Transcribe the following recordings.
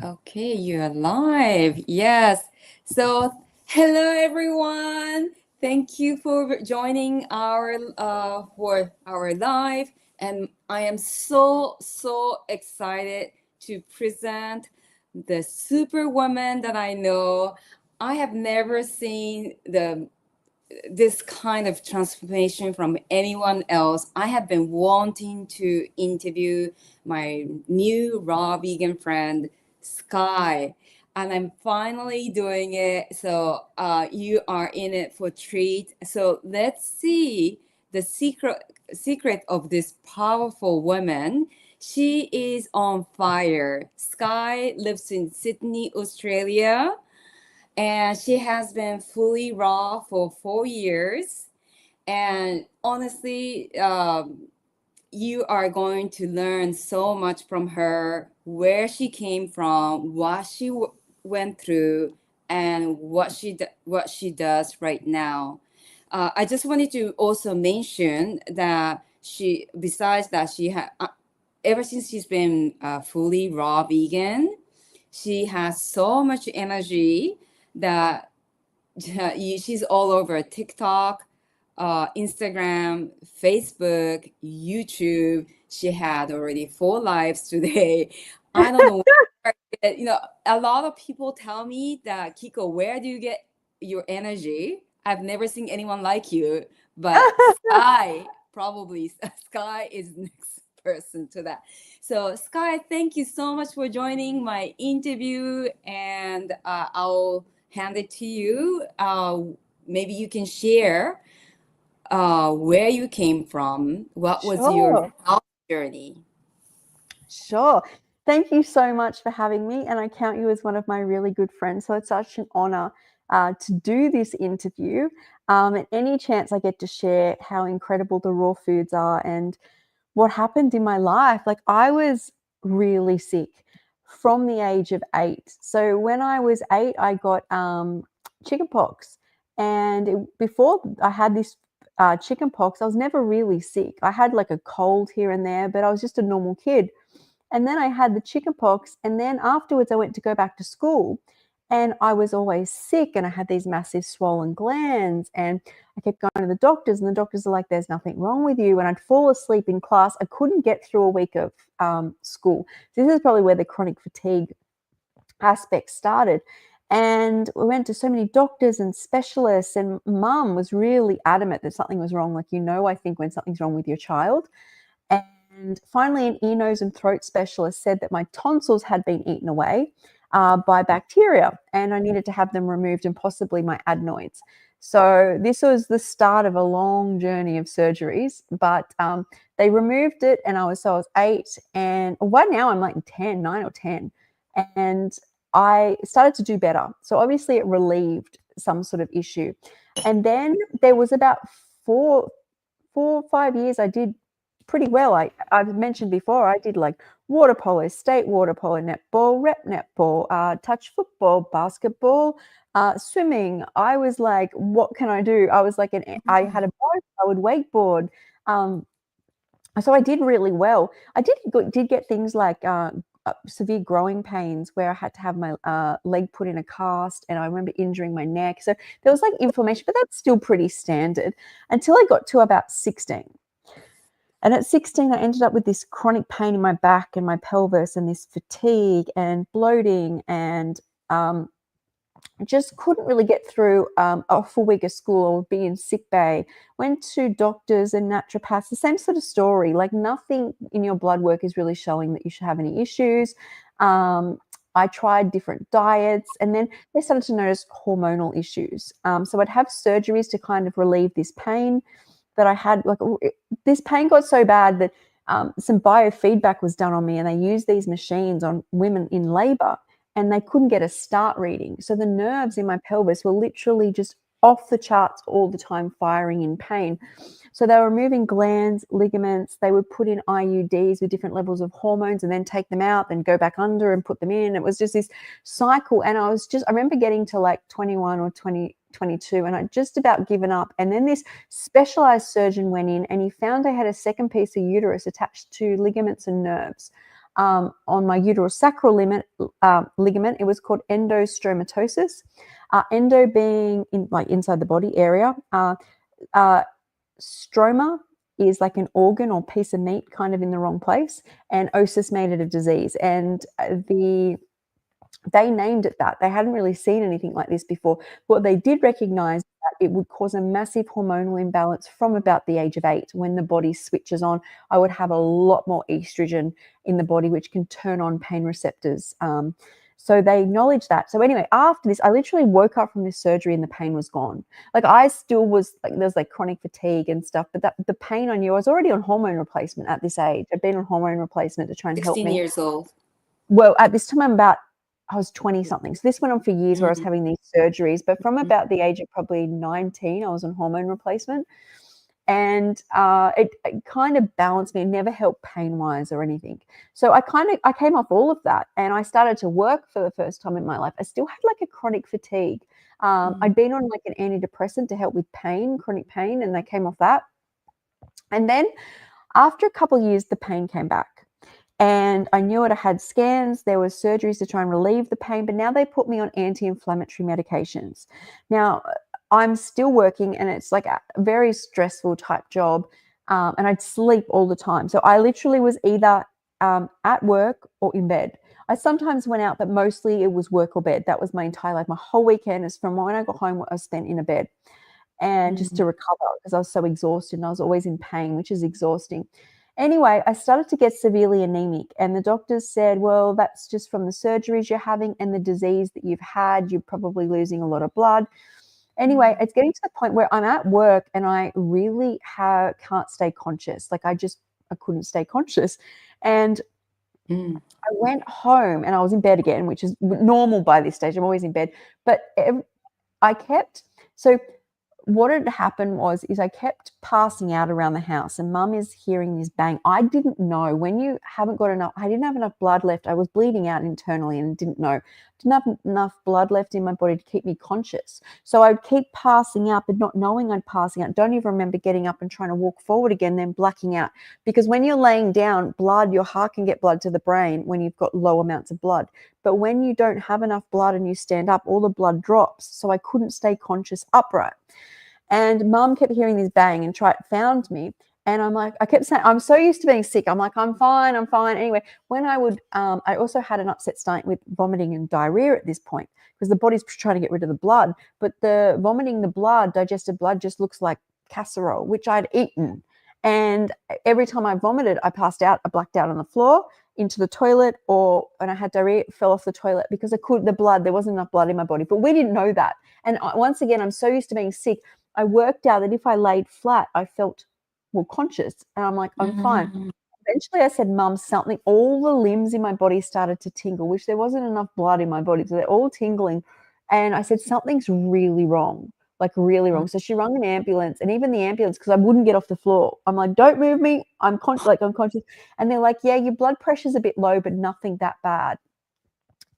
Okay, you're live. Yes. So, hello everyone. Thank you for joining our live, and I am so excited to present the superwoman that I know. I have never seen the this kind of transformation from anyone else. I have been wanting to interview my new raw vegan friend, Skye, and I'm finally doing it. So you are in it for treat. So let's see the secret of this powerful woman. She is on fire. Skye lives in Sydney, Australia, and she has been fully raw for 4 years. And honestly, you are going to learn so much from her, where she came from, what she went through, and what she does right now. I just wanted to also mention that besides that, she had ever since she's been fully raw vegan, she has so much energy that she's all over TikTok, Instagram, Facebook, YouTube. She had already 4 lives today. I don't know. A lot of people tell me that, Kiko, where do you get your energy? I've never seen anyone like you, but Skye probably Skye is next person to that. So Skye, thank you so much for joining my interview, and I'll hand it to you. Maybe you can share where you came from. What was your Sure, health journey? sure. Thank you so much for having me, and I count you as one of my really good friends. So it's such an honor to do this interview. And any chance I get to share how incredible the raw foods are and what happened in my life. Like, I was really sick from the age of 8. So when I was 8, I got chicken pox. And before I had this chicken pox, I was never really sick. I had like a cold here and there, but I was just a normal kid. And then I had the chicken pox. And then afterwards, I went to go back to school. And I was always sick and I had these massive swollen glands. And I kept going to the doctors, and the doctors are like, there's nothing wrong with you. And I'd fall asleep in class. I couldn't get through a week of school. So this is probably where the chronic fatigue aspect started. And we went to so many doctors and specialists, and mum was really adamant that something was wrong. Like, I think when something's wrong with your child. And finally, an ear, nose, and throat specialist said that my tonsils had been eaten away by bacteria, and I needed to have them removed, and possibly my adenoids. So this was the start of a long journey of surgeries, but they removed it, and I was 8, and right now I'm like 10, 9 or 10, and I started to do better. So obviously it relieved some sort of issue, and then there was about 4 or 5 years I did pretty well. I've mentioned before, I did like water polo, state water polo, netball, rep netball, touch football, basketball, swimming. I was like, what can I do? I was like, I had a boat, I would wakeboard. Um, so I did really well. I did get things like severe growing pains where I had to have my leg put in a cast, and I remember injuring my neck. So there was like inflammation, but that's still pretty standard until I got to about 16. And at 16, I ended up with this chronic pain in my back and my pelvis, and this fatigue and bloating, and just couldn't really get through a full week of school or be in sick bay. Went to doctors and naturopaths, the same sort of story. Like, nothing in your blood work is really showing that you should have any issues. I tried different diets, and then they started to notice hormonal issues. So I'd have surgeries to kind of relieve this pain that I had. Like, this pain got so bad that some biofeedback was done on me, and they used these machines on women in labor, and they couldn't get a start reading. So the nerves in my pelvis were literally just off the charts all the time, firing in pain. So they were removing glands, ligaments. They would put in IUDs with different levels of hormones and then take them out, then go back under and put them in. It was just this cycle. And I remember getting to like 21 or 22, and I'd just about given up. And then this specialized surgeon went in, and he found I had a second piece of uterus attached to ligaments and nerves. on my uterosacral ligament. It was called endostomatosis. Endo being inside the body area. Stroma is like an organ or piece of meat kind of in the wrong place, and osis made it a disease. And they named it that. They hadn't really seen anything like this before. What they did recognize that it would cause a massive hormonal imbalance from about the age of 8. When the body switches on, I would have a lot more estrogen in the body, which can turn on pain receptors. So they acknowledged that. So anyway, after this, I literally woke up from this surgery and the pain was gone. Like I still was like, there's like chronic fatigue and stuff, but the pain I knew, I was already on hormone replacement at this age. I'd been on hormone replacement to try and help 16 me. years old. Well, at this time, I was 20 something. So this went on for years where I was having these surgeries. But from about the age of probably 19, I was on hormone replacement. And it kind of balanced me. It never helped pain-wise or anything. So I came off all of that and I started to work for the first time in my life. I still had like a chronic fatigue. I'd been on like an antidepressant to help with pain, chronic pain, and I came off that. And then after a couple of years, the pain came back. And I knew it. I had scans. There were surgeries to try and relieve the pain, but now they put me on anti-inflammatory medications. Now, I'm still working, and it's like a very stressful type job, and I'd sleep all the time. So I literally was either at work or in bed. I sometimes went out, but mostly it was work or bed. That was my entire life. My whole weekend is from when I got home, I spent in a bed, and just to recover because I was so exhausted and I was always in pain, which is exhausting. Anyway, I started to get severely anemic, and the doctors said, well, that's just from the surgeries you're having and the disease that you've had. You're probably losing a lot of blood. Anyway, it's getting to the point where I'm at work and I really can't stay conscious. Like I couldn't stay conscious. And I went home and I was in bed again, which is normal by this stage. I'm always in bed. But so what had happened is I kept passing out around the house, and Mum is hearing this bang. I didn't know when you haven't got enough. I didn't have enough blood left. I was bleeding out internally and didn't know. Didn't have enough blood left in my body to keep me conscious. So I'd keep passing out, but not knowing I'm passing out. Don't even remember getting up and trying to walk forward again, then blacking out. Because when you're laying down, your heart can get blood to the brain when you've got low amounts of blood. But when you don't have enough blood and you stand up, all the blood drops. So I couldn't stay conscious upright. And Mum kept hearing this bang and found me. And I'm like, I kept saying, I'm so used to being sick. I'm like, I'm fine. Anyway, when I also had an upset stomach with vomiting and diarrhea at this point because the body's trying to get rid of the blood. But the vomiting, the blood, digested blood just looks like casserole, which I'd eaten. And every time I vomited, I passed out. I blacked out on the floor, into the toilet, or when I had diarrhea, fell off the toilet because there wasn't enough blood in my body. But we didn't know that. And once again, I'm so used to being sick. I worked out that if I laid flat, I felt conscious. And I'm like, I'm fine. Eventually I said, Mum, all the limbs in my body started to tingle, which there wasn't enough blood in my body. So they're all tingling. And I said, something's really wrong, like really wrong. So she rang an ambulance, and even the ambulance, because I wouldn't get off the floor. I'm like, don't move me. I'm conscious. And they're like, yeah, your blood pressure's a bit low, but nothing that bad.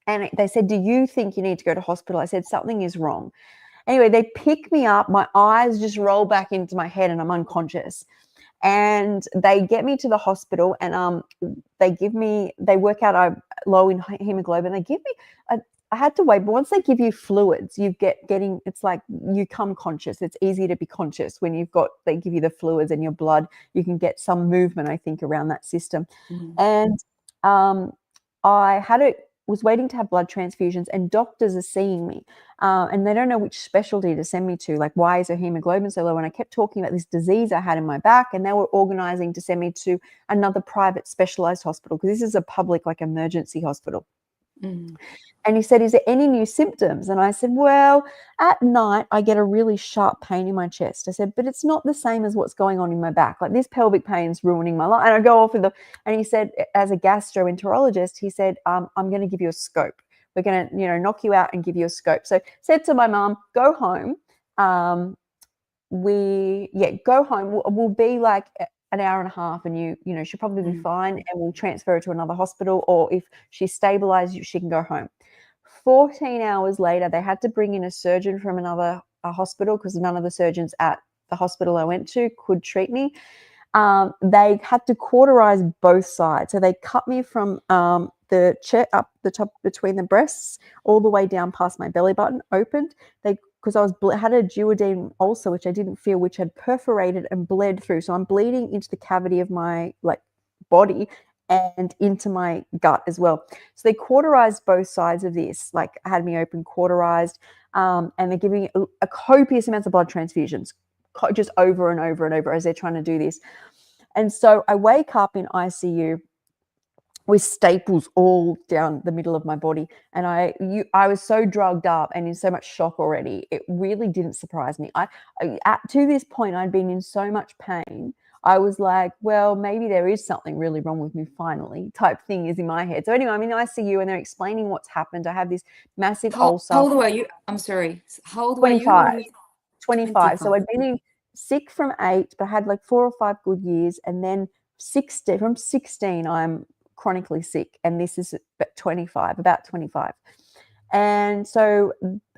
And they said, do you think you need to go to hospital? I said, something is wrong. Anyway, they pick me up. My eyes just roll back into my head and I'm unconscious. And they get me to the hospital, and they work out I'm low in hemoglobin. They give me, I had to wait, but once they give you fluids, it's like you come conscious. It's easy to be conscious when they give you the fluids and your blood, you can get some movement, I think, around that system. And I was waiting to have blood transfusions, and doctors are seeing me and they don't know which specialty to send me to. Like, why is her hemoglobin so low? And I kept talking about this disease I had in my back, and they were organizing to send me to another private specialized hospital because this is a public, like, emergency hospital. And he said, is there any new symptoms? And I said, well, at night I get a really sharp pain in my chest. I said, but it's not the same as what's going on in my back. Like, this pelvic pain's ruining my life. And I go off and he said, as a gastroenterologist, he said, I'm going to give you a scope. We're going to, knock you out and give you a scope. So said to my mum, go home. Go home. We'll be like an hour and a half, and she'll probably be fine, and we'll transfer her to another hospital, or if she's stabilized, she can go home. 14 hours later, they had to bring in a surgeon from another hospital because none of the surgeons at the hospital I went to could treat me. they had to cauterize both sides. So they cut me from the chest up the top between the breasts all the way down past my belly button, opened. Because I had a duodenum ulcer, which I didn't feel, which had perforated and bled through. So I'm bleeding into the cavity of my body and into my gut as well. So they cauterized both sides of this, had me open, cauterized, and they're giving a copious amounts of blood transfusions, just over and over and over as they're trying to do this. And so I wake up in ICU with staples all down the middle of my body. And I was so drugged up and in so much shock already. It really didn't surprise me. To this point, I'd been in so much pain. I was like, well, maybe there is something really wrong with me finally, type thing is in my head. So anyway, I'm in ICU and they're explaining what's happened. I have this massive ulcer. How old were you? I'm sorry. How old were 25. you? 25. So I'd been sick from 8, but I had 4 or 5 good years. And then from 16, I'm chronically sick. And this is about 25. And so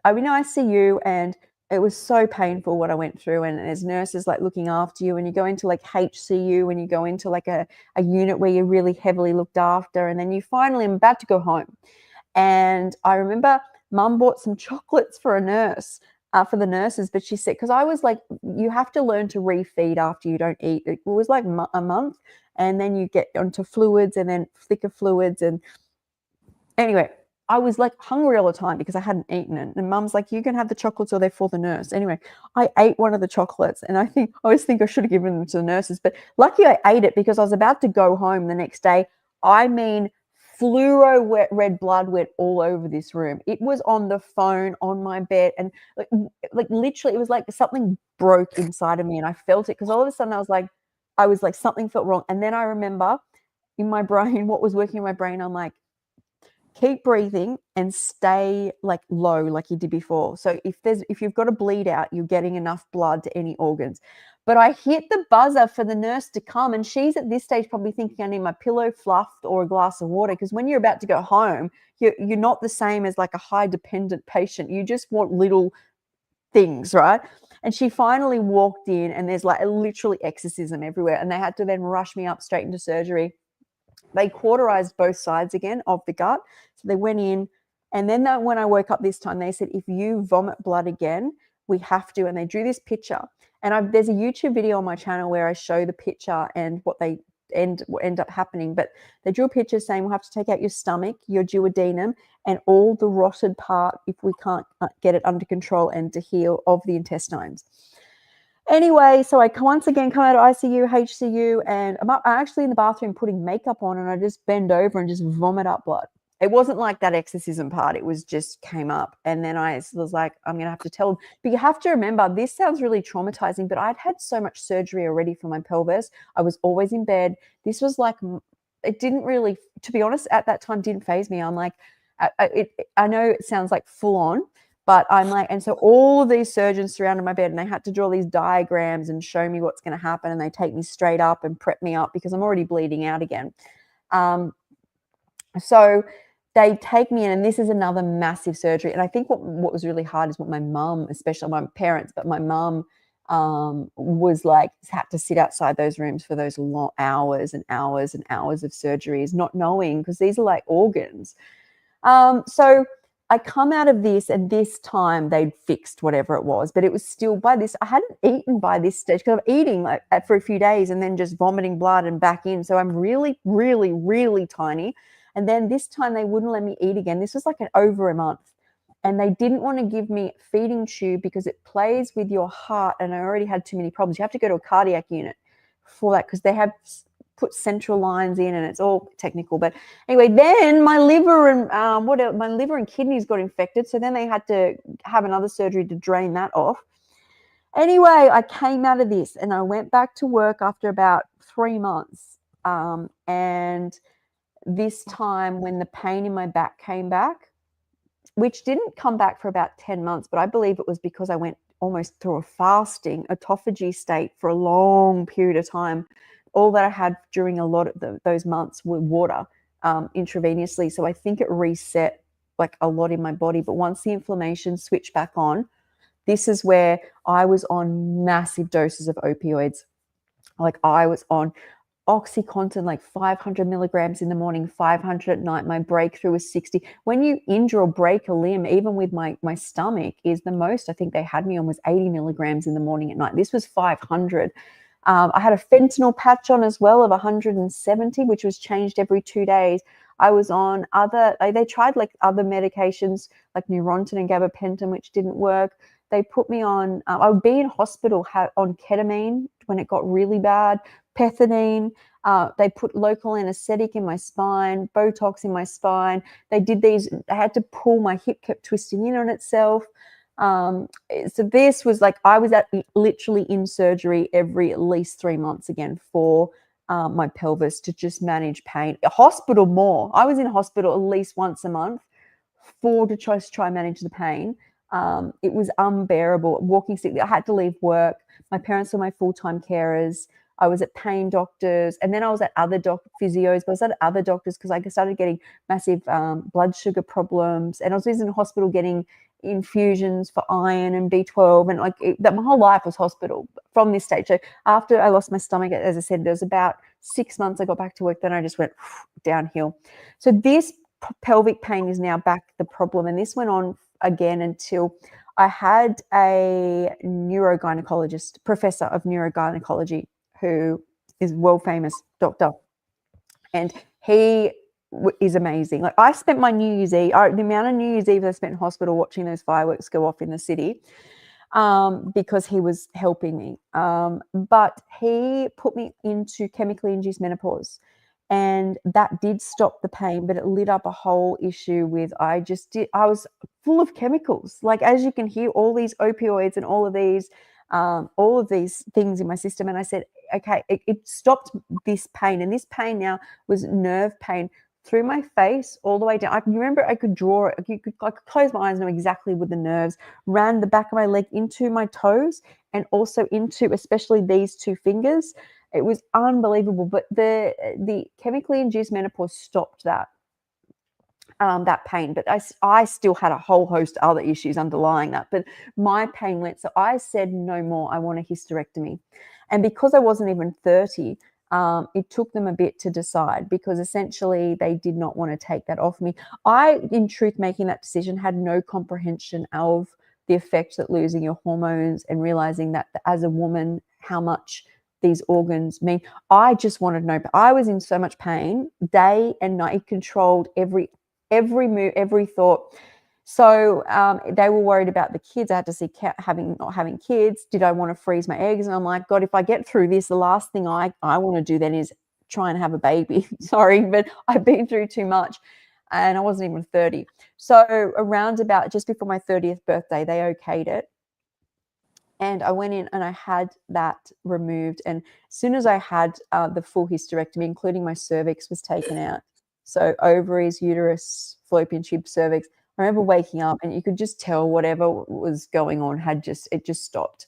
I'm in ICU and it was so painful what I went through. And there's nurses looking after you, and you go into HCU, and you go into a unit where you're really heavily looked after. And then you finally am about to go home. And I remember Mum bought some chocolates for a nurse, for the nurses, but she said, because I was you have to learn to refeed after you don't eat. It was a month, and then you get onto fluids and then thicker fluids. And anyway, I was hungry all the time because I hadn't eaten it. And Mum's like, you can have the chocolates or they're for the nurse. Anyway, I ate one of the chocolates, and I always think I should have given them to the nurses, but lucky I ate it because I was about to go home the next day. I mean, fluoro red blood went all over this room. It was on the phone, on my bed, and literally it was something broke inside of me, and I felt it because all of a sudden I was something felt wrong. And then I remember in my brain, what was working in my brain, I'm like, keep breathing and stay low like you did before. So if you've got a bleed out, you're getting enough blood to any organs. But I hit the buzzer for the nurse to come, and she's at this stage probably thinking I need my pillow fluffed or a glass of water, because when you're about to go home, you're not the same as a high dependent patient. You just want little things, right? And she finally walked in, and there's literally exorcism everywhere, and they had to then rush me up straight into surgery. They cauterized both sides again of the gut. So they went in, and then when I woke up this time, they said, if you vomit blood again, we have to. And they drew this picture. And there's a YouTube video on my channel where I show the picture and what end up happening. But they drew a picture saying we'll have to take out your stomach, your duodenum, and all the rotted part if we can't get it under control and to heal of the intestines. Anyway, so I once again come out of ICU, HCU, and I'm actually in the bathroom putting makeup on, and I just bend over and just vomit up blood. It wasn't like that exorcism part. It was just came up. And then I was like, I'm going to have to tell them. But you have to remember, this sounds really traumatizing, but I'd had so much surgery already for my pelvis. I was always in bed. This was it didn't really, to be honest, at that time didn't faze me. I'm like, I know it sounds full on, but I'm and so all of these surgeons surrounded my bed, and they had to draw these diagrams and show me what's going to happen. And they take me straight up and prep me up because I'm already bleeding out again. So they take me in, and this is another massive surgery. And I think what was really hard is what my mum, especially my parents, but my mum was had to sit outside those rooms for those long hours and hours and hours of surgeries, not knowing, because these are organs. So I come out of this, and this time they'd fixed whatever it was, but it was still I hadn't eaten by this stage, because I'm eating for a few days and then just vomiting blood and back in. So I'm really, really, really tiny. And then this time they wouldn't let me eat again. This was over a month. And they didn't want to give me feeding tube because it plays with your heart. And I already had too many problems. You have to go to a cardiac unit for that, because they have put central lines in, and it's all technical. But anyway, then my liver and kidneys got infected. So then they had to have another surgery to drain that off. Anyway, I came out of this, and I went back to work after about 3 months. And this time when the pain in my back came back, which didn't come back for about 10 months, but I believe it was because I went almost through a fasting autophagy state for a long period of time. All that I had during a lot of those months were water intravenously. So I think it reset a lot in my body. But once the inflammation switched back on, this is where I was on massive doses of opioids. Like I was on OxyContin, like 500 milligrams in the morning, 500 at night. My breakthrough was 60. When you injure or break a limb, even with my stomach, is the most I think they had me on was 80 milligrams in the morning at night. This was 500. I had a fentanyl patch on as well of 170, which was changed every 2 days. I was on they tried like other medications like Neurontin and gabapentin, which didn't work. They put me on, I would be in hospital on ketamine when it got really bad, pethidine. They put local anesthetic in my spine, Botox in my spine. They did these, I had to pull, my hip kept twisting in on itself. So this was like, I was literally in surgery every at least 3 months again for my pelvis to just manage pain. Hospital more. I was in hospital at least once a month to try and manage the pain. It was unbearable. Walking sick, I had to leave work. My parents were my full-time carers. I was at pain doctors, and then I was at other physios, but I was at other doctors because I started getting massive blood sugar problems, and I was in hospital getting infusions for iron and B12, and that my whole life was hospital from this stage. So after I lost my stomach, as I said, there was about 6 months I got back to work, then I just went downhill. So this pelvic pain is now back the problem, and this went on again until I had a neurogynecologist, professor of neurogynecology, who is world famous doctor, and he is amazing. Like I spent my New Year's Eve, the amount of New Year's Eve I spent in hospital watching those fireworks go off in the city, because he was helping me. But he put me into chemically induced menopause, and that did stop the pain, but it lit up a whole issue with I was full of chemicals. Like, as you can hear, all these opioids and all of these things in my system. And I said, okay, it stopped this pain. And this pain now was nerve pain through my face all the way down. I can remember I could draw it. I could close my eyes and know exactly with the nerves, ran the back of my leg into my toes and also into especially these two fingers. It was unbelievable. But the chemically induced menopause stopped that pain. But I still had a whole host of other issues underlying that. But my pain went. So I said, no more. I want a hysterectomy. And because I wasn't even 30, it took them a bit to decide, because essentially they did not want to take that off me. I, in truth, making that decision, had no comprehension of the effect that losing your hormones and realizing that as a woman, how much these organs mean. I just wanted to know. I was in so much pain day and night. It controlled every move, every thought. So they were worried about the kids. I had to see not having kids. Did I want to freeze my eggs? And I'm like, God, if I get through this, the last thing I want to do then is try and have a baby. Sorry, but I've been through too much. And I wasn't even 30. So around about just before my 30th birthday, they okayed it. And I went in and I had that removed. And as soon as I had the full hysterectomy, including my cervix was taken out. So ovaries, uterus, fallopian tube, cervix. I remember waking up and you could just tell whatever was going on it just stopped.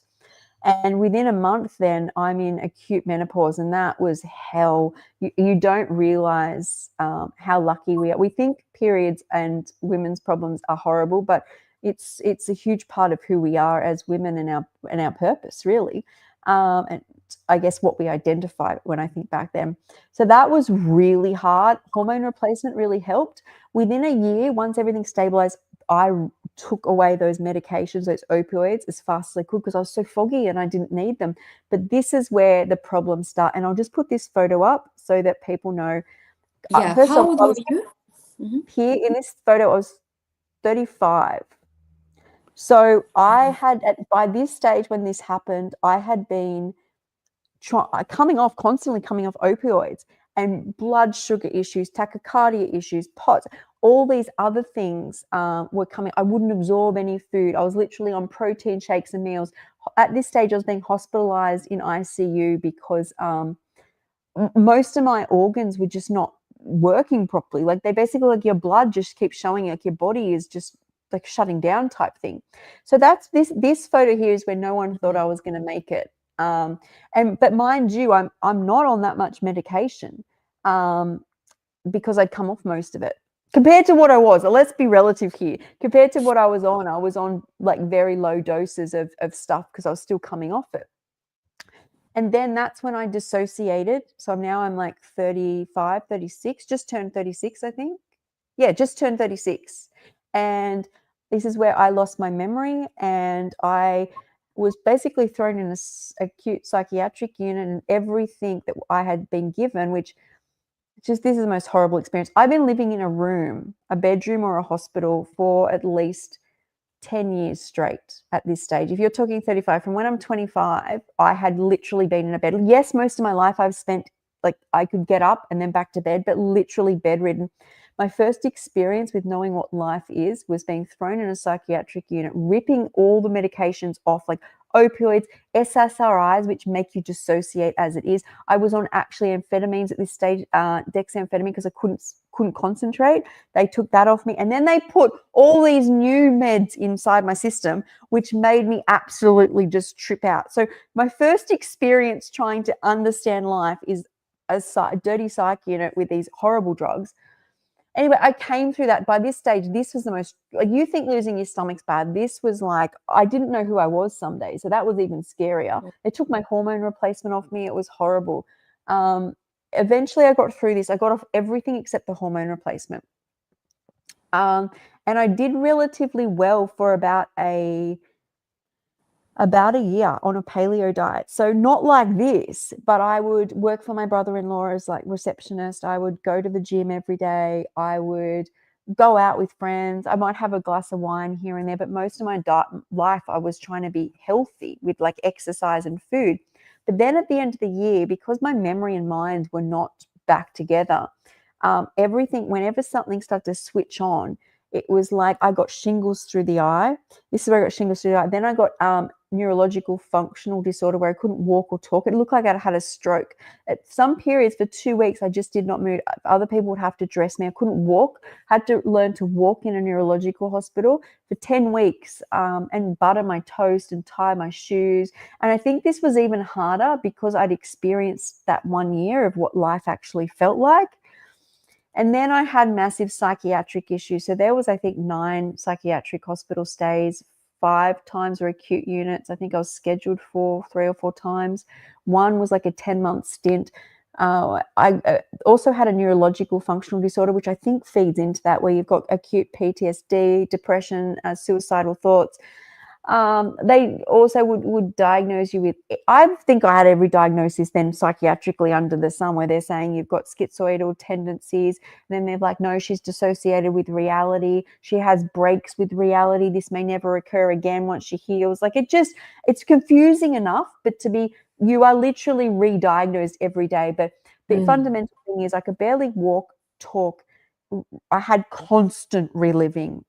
And within a month then I'm in acute menopause, and that was hell. You don't realize how lucky we are. We think periods and women's problems are horrible, but it's a huge part of who we are as women and our purpose, really. And I guess what we identify when I think back then. So that was really hard. Hormone replacement really helped. Within a year, once everything stabilized, I took away those medications, those opioids, as fast as I could, because I was so foggy and I didn't need them. But this is where the problems start. And I'll just put this photo up so that people know. Yeah. First How off, old I were was you? Mm-hmm. here in this photo, I was 35. So I had, by this stage when this happened, I had been constantly coming off opioids and blood sugar issues, tachycardia issues, POTS, all these other things were coming. I wouldn't absorb any food. I was literally on protein shakes and meals. At this stage, I was being hospitalized in ICU because most of my organs were just not working properly. Like they basically, like your blood just keeps showing, like your body is just like shutting down type thing. So that's this photo here is where no one thought I was going to make it. But mind you, I'm not on that much medication because I'd come off most of it compared to what I was. Let's be relative here. Compared to what I was on like very low doses of stuff because I was still coming off it. And then that's when I dissociated. So I'm like 35, 36, just turned 36, I think. Yeah, just turned 36. And this is where I lost my memory, and I was basically thrown in a acute psychiatric unit, and everything that I had been given, which just, this is the most horrible experience. I've been living in a room, a bedroom or a hospital for at least 10 years straight at this stage. If you're talking 35, from when I'm 25, I had literally been in a bed. Yes, most of my life I've spent, like, I could get up and then back to bed, but literally bedridden. My first experience with knowing what life is was being thrown in a psychiatric unit, ripping all the medications off, like opioids, SSRIs, which make you dissociate as it is. I was on actually amphetamines at this stage, dexamphetamine, because I couldn't concentrate. They took that off me, and then they put all these new meds inside my system, which made me absolutely just trip out. So my first experience trying to understand life is a dirty psych unit with these horrible drugs. Anyway, I came through that. By this stage, this was the most, like, you think losing your stomach's bad. This was like, I didn't know who I was some days. So that was even scarier. They took my hormone replacement off me. It was horrible. Eventually I got through this. I got off everything except the hormone replacement. And I did relatively well for about a year on a paleo diet. So not like this, but I would work for my brother-in-law as like receptionist. I would go to the gym every day. I would go out with friends. I might have a glass of wine here and there, but most of my life I was trying to be healthy with like exercise and food. But then at the end of the year, because my memory and mind were not back together, everything, whenever something started to switch on, it was like I got shingles through the eye. This is where I got shingles through the eye. Then I got neurological functional disorder where I couldn't walk or talk. It looked like I had a stroke. At some periods for 2 weeks, I just did not move. Other people would have to dress me. I couldn't walk. Had to learn to walk in a neurological hospital for 10 weeks and butter my toast and tie my shoes. And I think this was even harder because I'd experienced that 1 year of what life actually felt like. And then I had massive psychiatric issues. So there was, I think, 9 psychiatric hospital stays. 5 times were acute units. I think I was scheduled for 3 or 4 times. One was like a 10-month stint. I also had a neurological functional disorder, which I think feeds into that, where you've got acute PTSD, depression, suicidal thoughts. They also would diagnose you with, I think I had every diagnosis then psychiatrically under the sun, where they're saying you've got schizoidal tendencies. And then they're like, no, she's dissociated with reality. She has breaks with reality. This may never occur again once she heals. Like, it's confusing enough, but you are literally re-diagnosed every day. But the fundamental thing is I could barely walk, talk. I had constant reliving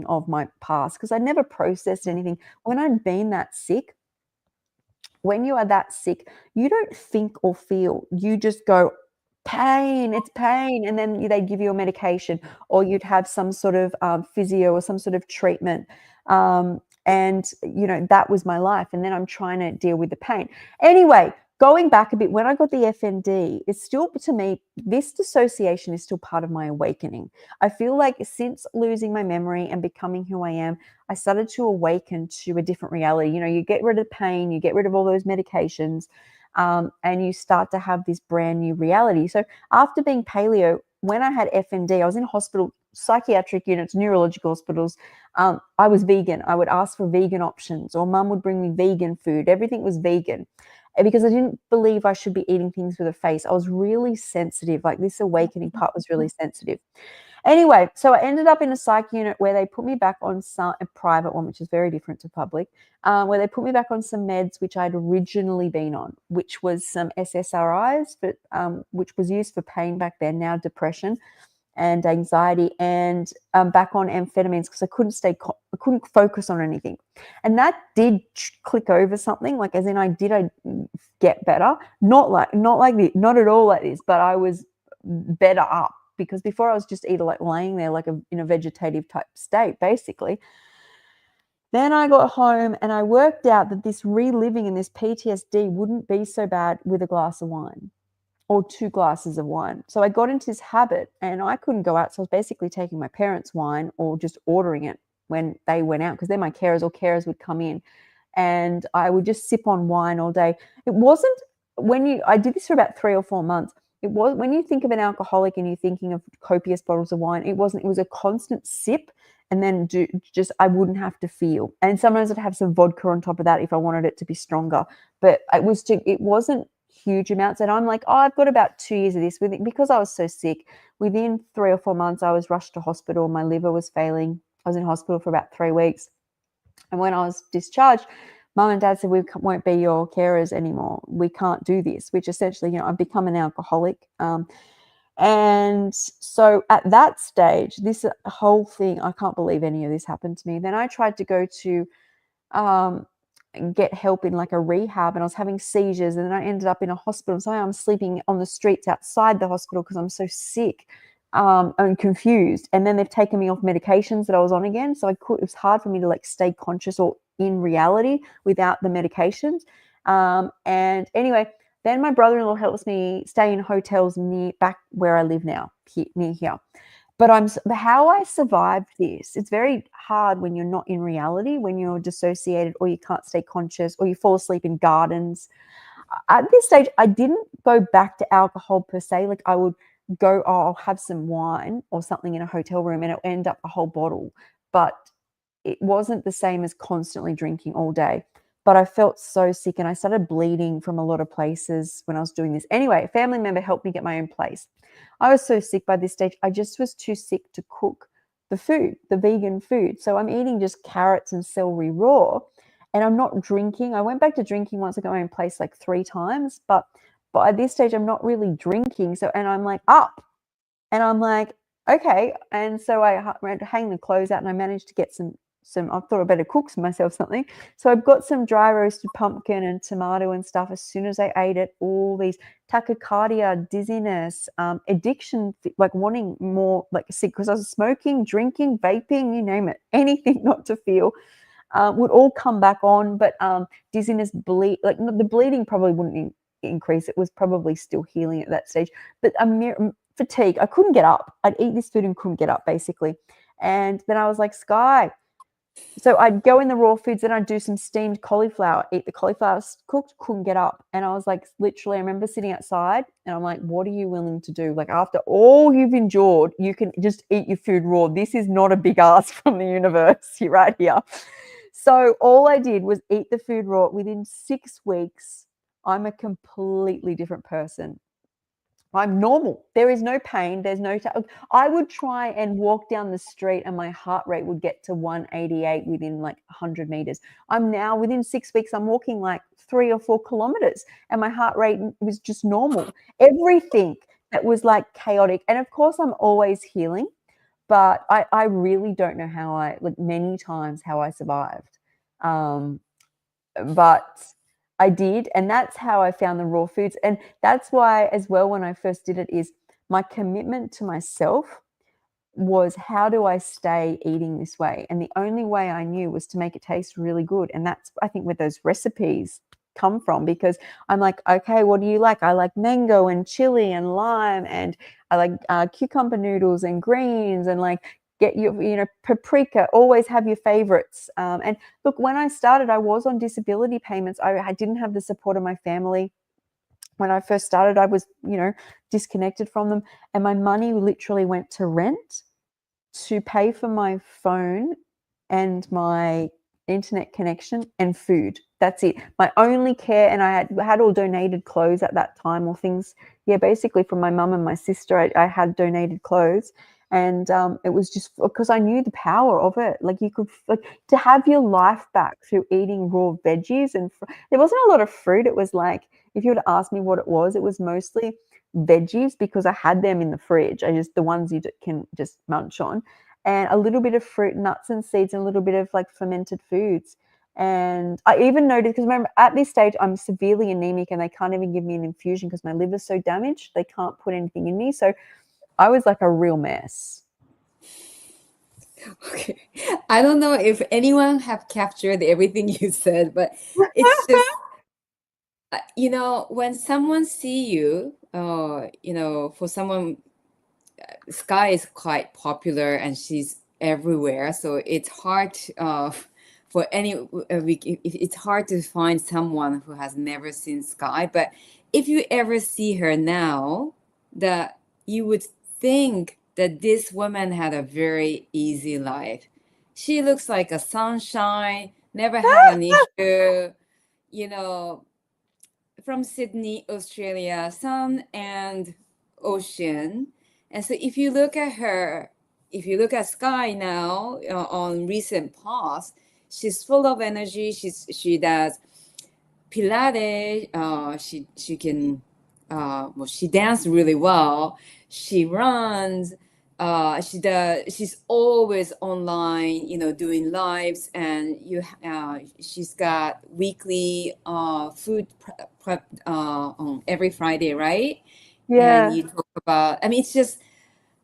of my past because I never processed anything. When I'd been that sick, when you are that sick, you don't think or feel. You just go, pain, it's pain. And then they give you a medication, or you'd have some sort of physio or some sort of treatment. And, that was my life. And then I'm trying to deal with the pain. Anyway, going back a bit, when I got the FND, it's still, to me, this dissociation is still part of my awakening. I feel like since losing my memory and becoming who I am, I started to awaken to a different reality. You get rid of pain, you get rid of all those medications, and you start to have this brand new reality. So after being paleo, when I had FND, I was in hospital, psychiatric units, neurological hospitals. I was vegan. I would ask for vegan options, or mum would bring me vegan food. Everything was vegan because I didn't believe I should be eating things with a face. I was really sensitive. Like, this awakening part was really sensitive. Anyway, so I ended up in a psych unit where they put me back on a private one, which is very different to public, where they put me back on some meds which I'd originally been on, which was some SSRIs, but which was used for pain back then, now depression and anxiety, and back on amphetamines because I couldn't focus on anything. And that did click over something, like, as in I get better, not at all like this, but I was better up, because before I was just either like laying there like in a vegetative type state, basically. Then I got home and I worked out that this reliving and this PTSD wouldn't be so bad with a glass of wine or 2 glasses of wine. So I got into this habit, and I couldn't go out. So I was basically taking my parents' wine or just ordering it when they went out, because they're my carers, or carers would come in. and I would just sip on wine all day. It wasn't I did this for about 3 or 4 months. It was when you think of an alcoholic and you're thinking of copious bottles of wine, it wasn't. It was a constant sip, and then I wouldn't have to feel. And sometimes I'd have some vodka on top of that if I wanted it to be stronger. But it wasn't huge amounts. And I'm like, oh, I've got about 2 years of this with it because I was so sick. Within 3 or 4 months, I was rushed to hospital. My liver was failing. I was in hospital for about 3 weeks. And when I was discharged, Mum and Dad said, we won't be your carers anymore. We can't do this, which essentially, I've become an alcoholic. And so at that stage, this whole thing, I can't believe any of this happened to me. Then I tried to go to get help in like a rehab, and I was having seizures, and then I ended up in a hospital. So I'm sleeping on the streets outside the hospital because I'm so sick and confused. And then they've taken me off medications that I was on again. So it was hard for me to like stay conscious or in reality without the medications. And anyway, then my brother-in-law helps me stay in hotels back where I live now, near here. But how I survived this, it's very hard when you're not in reality, when you're dissociated or you can't stay conscious or you fall asleep in gardens. At this stage, I didn't go back to alcohol per se. Like I would go, oh, I'll have some wine or something in a hotel room and it'll end up a whole bottle. But it wasn't the same as constantly drinking all day. But I felt so sick and I started bleeding from a lot of places when I was doing this. Anyway, a family member helped me get my own place. I was so sick by this stage, I just was too sick to cook the food, the vegan food. So I'm eating just carrots and celery raw, and I'm not drinking. I went back to drinking once I got my own place like 3 times, but at this stage I'm not really drinking. So, and I'm like up, and I'm like, okay. And so I ran to hang the clothes out, and I managed to get some. I thought I better cook myself something. So I've got some dry roasted pumpkin and tomato and stuff. As soon as I ate it, all these tachycardia, dizziness, addiction, like wanting more, like sick, because I was smoking, drinking, vaping, you name it, anything not to feel, would all come back on. But dizziness, like the bleeding probably wouldn't increase. It was probably still healing at that stage. But fatigue, I couldn't get up. I'd eat this food and couldn't get up, basically. And then I was like, Skye. So I'd go in the raw foods, and I'd do some steamed cauliflower, eat the cauliflower cooked, couldn't get up. And I was like, literally, I remember sitting outside and I'm like, what are you willing to do? Like after all you've endured, you can just eat your food raw. This is not a big ask from the universe. You're right here. So all I did was eat the food raw. Within 6 weeks, I'm a completely different person. I'm normal. There is no pain. There's no. I would try and walk down the street and my heart rate would get to 188 within like 100 meters. I'm now within 6 weeks, I'm walking like 3 or 4 kilometers and my heart rate was just normal. Everything that was like chaotic. And of course, I'm always healing, but I really don't know how many times how I survived. But I did, and that's how I found the raw foods. And that's why as well, when I first did it, is my commitment to myself was, how do I stay eating this way? And the only way I knew was to make it taste really good. And that's, I think, where those recipes come from, because I'm like, okay, what do you like? I like mango and chili and lime, and I like cucumber noodles and greens, and like get paprika. Always have your favorites. And look, when I started, I was on disability payments. I didn't have the support of my family. When I first started, I was, disconnected from them, and my money literally went to rent, to pay for my phone and my internet connection and food. That's it. My only care, and I had all donated clothes at that time, or things, basically from my mum and my sister. I had donated clothes, and it was just because I knew the power of it. Like you could, to have your life back through eating raw veggies, and there wasn't a lot of fruit. It was like, if you were to ask me what it was mostly veggies, because I had them in the fridge. The ones you can just munch on, and a little bit of fruit, nuts and seeds, and a little bit of like fermented foods. And I even noticed, because remember, at this stage, I'm severely anemic and they can't even give me an infusion because my liver's so damaged. They can't put anything in me. So I was like a real mess. Okay. I don't know if anyone have captured everything you said, but it's just, when someone see you, for someone, Skye is quite popular and she's everywhere. So it's hard for any it's hard to find someone who has never seen Skye, but if you ever see her now, that you would think that this woman had a very easy life. She looks like a sunshine, never had an issue, you know, from Sydney, Australia, sun and ocean. And so if you look at her, if you look at Skye now on recent past, she's full of energy. She does Pilates. She can well, she dances really well. She runs. She's always online, doing lives, and she's got weekly food prep on every Friday, right? And Yeah. you talk about, I mean, it's just,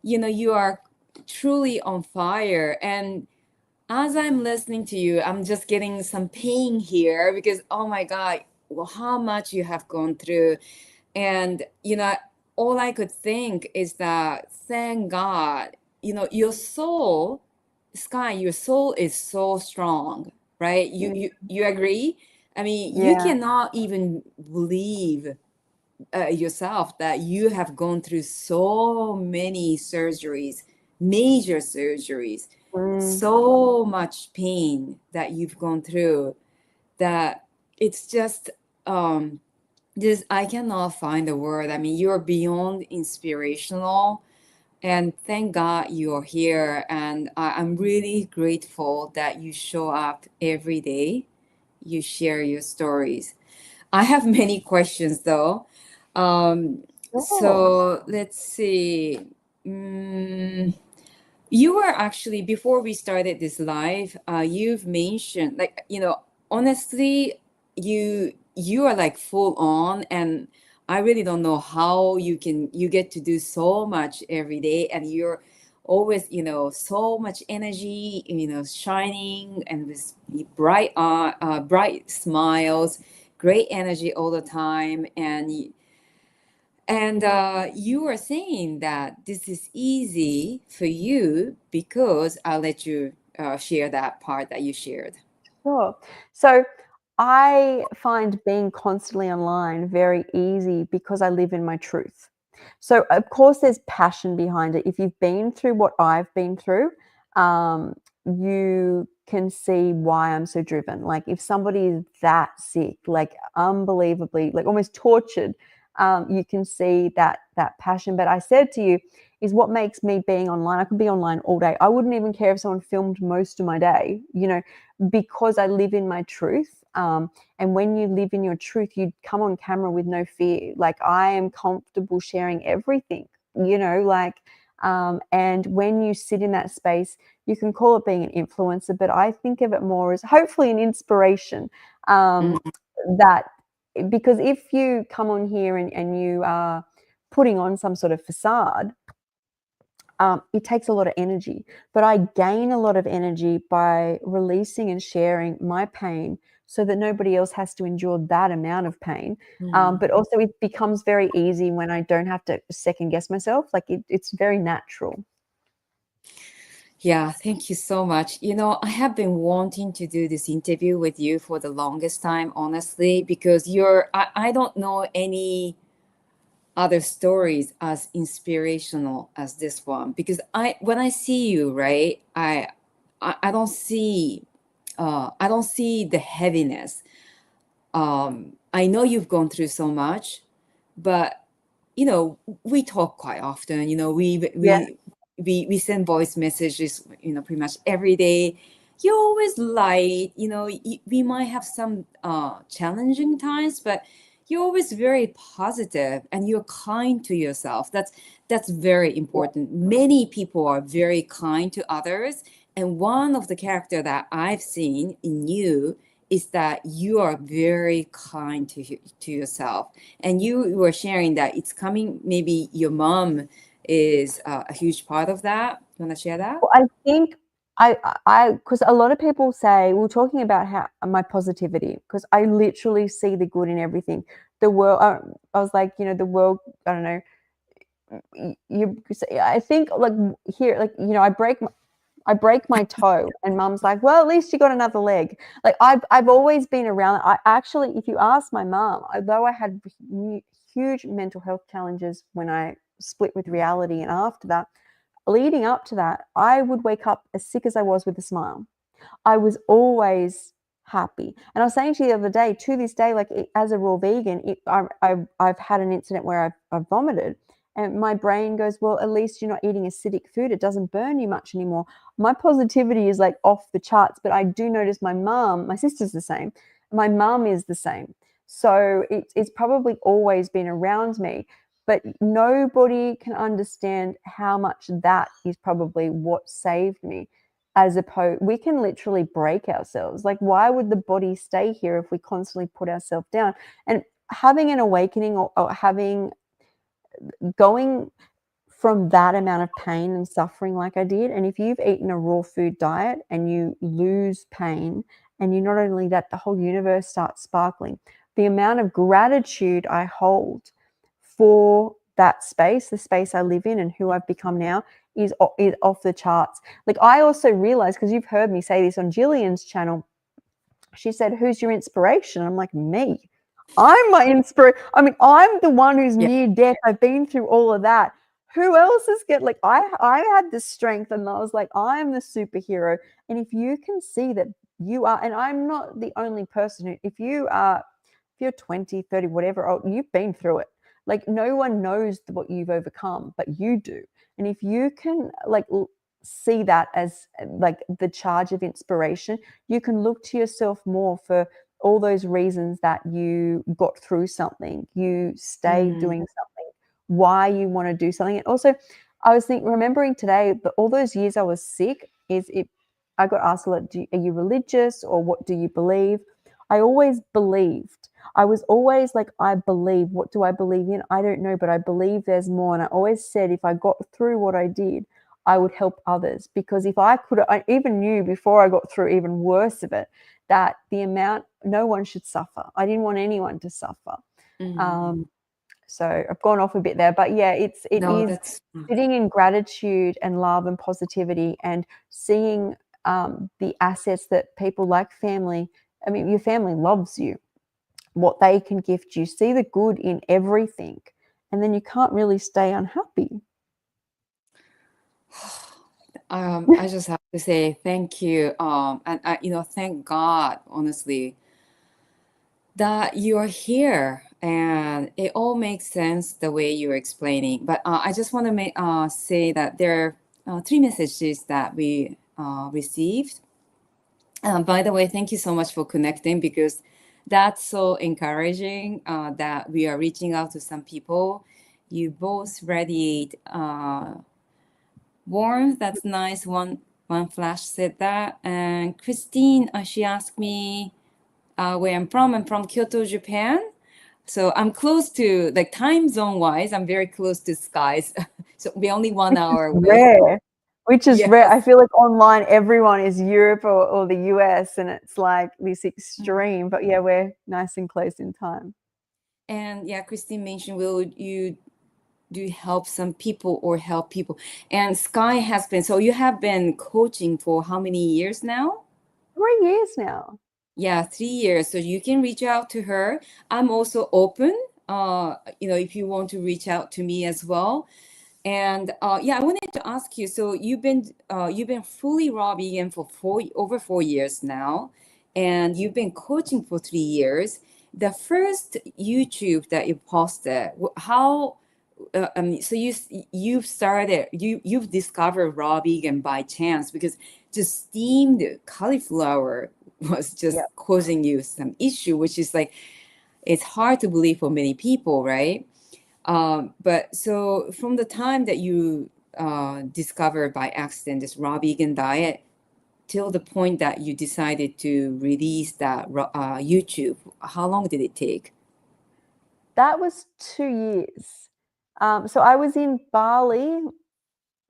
you are truly on fire. And as I'm listening to you, I'm just getting some pain here because, oh my God, well, how much you have gone through. And, all I could think is that, thank God, your soul, Skye, your soul is so strong, right? You agree? I mean, you Yeah. cannot even believe yourself that you have gone through so many surgeries, major surgeries, Mm. so much pain that you've gone through, that it's just this, I cannot find the word. I mean, you're beyond inspirational, and thank God you're here. And I'm really grateful that you show up every day, you share your stories. I have many questions though. Um, Sure. so let's see. Mm, you were actually, before we started this live, you've mentioned, like, honestly, you are like full on, and I really don't know how you get to do so much every day, and you're always, so much energy, shining, and with bright smiles, great energy all the time. And you were saying that this is easy for you because I'll let you share that part that you shared. Sure. So I find being constantly online very easy because I live in my truth. So of course there's passion behind it. If you've been through what I've been through, you can see why I'm so driven. Like if somebody is that sick, like unbelievably, like almost tortured, you can see that passion. But I said to you, is what makes me being online. I could be online all day. I wouldn't even care if someone filmed most of my day, because I live in my truth. And when you live in your truth, you come on camera with no fear. Like I am comfortable sharing everything, and when you sit in that space, you can call it being an influencer, but I think of it more as hopefully an inspiration. Mm, That because if you come on here and you are putting on some sort of facade, it takes a lot of energy, but I gain a lot of energy by releasing and sharing my pain so that nobody else has to endure that amount of pain. mm. But also, it becomes very easy when I don't have to second guess myself. Like it's very natural. Yeah, thank you so much. I have been wanting to do this interview with you for the longest time, honestly, because I don't know any other stories as inspirational as this one. Because when I see you, right, I don't see I don't see the heaviness. I know you've gone through so much, but we talk quite often. Yeah. We send voice messages, pretty much every day. You're always light. We might have some challenging times, but you're always very positive and you're kind to yourself. That's very important. Many people are very kind to others, and one of the character that I've seen in you is that you are very kind to yourself. And you were sharing that it's coming, maybe your mom is a huge part of that. You want to share that? Well, I think because a lot of people say we're talking about how my positivity, because I literally see the good in everything. The world, I was like, the world. I don't know. I think like here, like I break. I break my toe and mum's like, well, at least you got another leg. Like I've always been around. I actually, if you ask my mum, although I had huge mental health challenges when I split with reality, and after that, leading up to that, I would wake up as sick as I was with a smile. I was always happy. And I was saying to you the other day, to this day, like as a raw vegan, I've had an incident where I've vomited, and my brain goes, well, at least you're not eating acidic food. It doesn't burn you much anymore. My positivity is like off the charts, but I do notice my sister's the same. My mum is the same. So it's probably always been around me, but nobody can understand how much that is probably what saved me. As opposed, we can literally break ourselves. Like, why would the body stay here if we constantly put ourselves down? And having an awakening, or having going from that amount of pain and suffering like I did, and if you've eaten a raw food diet and you lose pain, and you not only that, the whole universe starts sparkling. The amount of gratitude I hold for that space, the space I live in, and who I've become now is off the charts. Like, I also realized, because you've heard me say this on Jillian's channel, she said, who's your inspiration? I'm like, me. I'm my inspiration. I mean, I'm the one who's Yeah. near death. I've been through all of that. Who else is like, I had the strength, and I was like, I'm the superhero. And if you can see that you are, and I'm not the only person who, if you're 20, 30, whatever, you've been through it. Like, no one knows what you've overcome, but you do. And if you can like see that as like the charge of inspiration, you can look to yourself more for all those reasons that you got through something, you stayed doing something, why you want to do something. And also, I was remembering today that all those years I was sick, I got asked a lot, are you religious, or what do you believe? I always believed. I was always like, I believe. What do I believe in? I don't know, but I believe there's more. And I always said, if I got through what I did, I would help others. Because if I could, I even knew before I got through even worse of it, that no one should suffer. I didn't want anyone to suffer. So I've gone off a bit there, but yeah, it No, is that's sitting in gratitude and love and positivity, and seeing the assets that people like family. I mean, your family loves you, what they can gift you. See the good in everything, and then you can't really stay unhappy. I just have to say thank you. And thank God, honestly, that you are here, and it all makes sense the way you're explaining. But I just want to say that there are three messages that we received. By the way, thank you so much for connecting, because that's so encouraging that we are reaching out to some people. You both radiate warmth. That's nice. One flash said that. And Christine, she asked me where I'm from. I'm from Kyoto, Japan. So I'm close to, like, time zone wise, I'm very close to Skies. So we're only 1 hour away. Rare. Which is rare. I Yes. feel like online everyone is Europe or the US, and it's like this extreme. But yeah, we're nice and close in time. And yeah, Christine mentioned, will you do help some people or help people? And Skye has been, so you have been coaching for how many years now? 3 years now. Yeah, 3 years. So you can reach out to her. I'm also open, if you want to reach out to me as well. And yeah, I wanted to ask you. So you've been fully raw vegan for over 4 years now, and you've been coaching for 3 years. The first YouTube that you posted, how? So you've discovered raw vegan by chance, because just steamed cauliflower was just Yeah. causing you some issue, which is like, it's hard to believe for many people, right? But so from the time that you discovered by accident this raw vegan diet till the point that you decided to release that YouTube, how long did it take? That was 2 years. So I was in Bali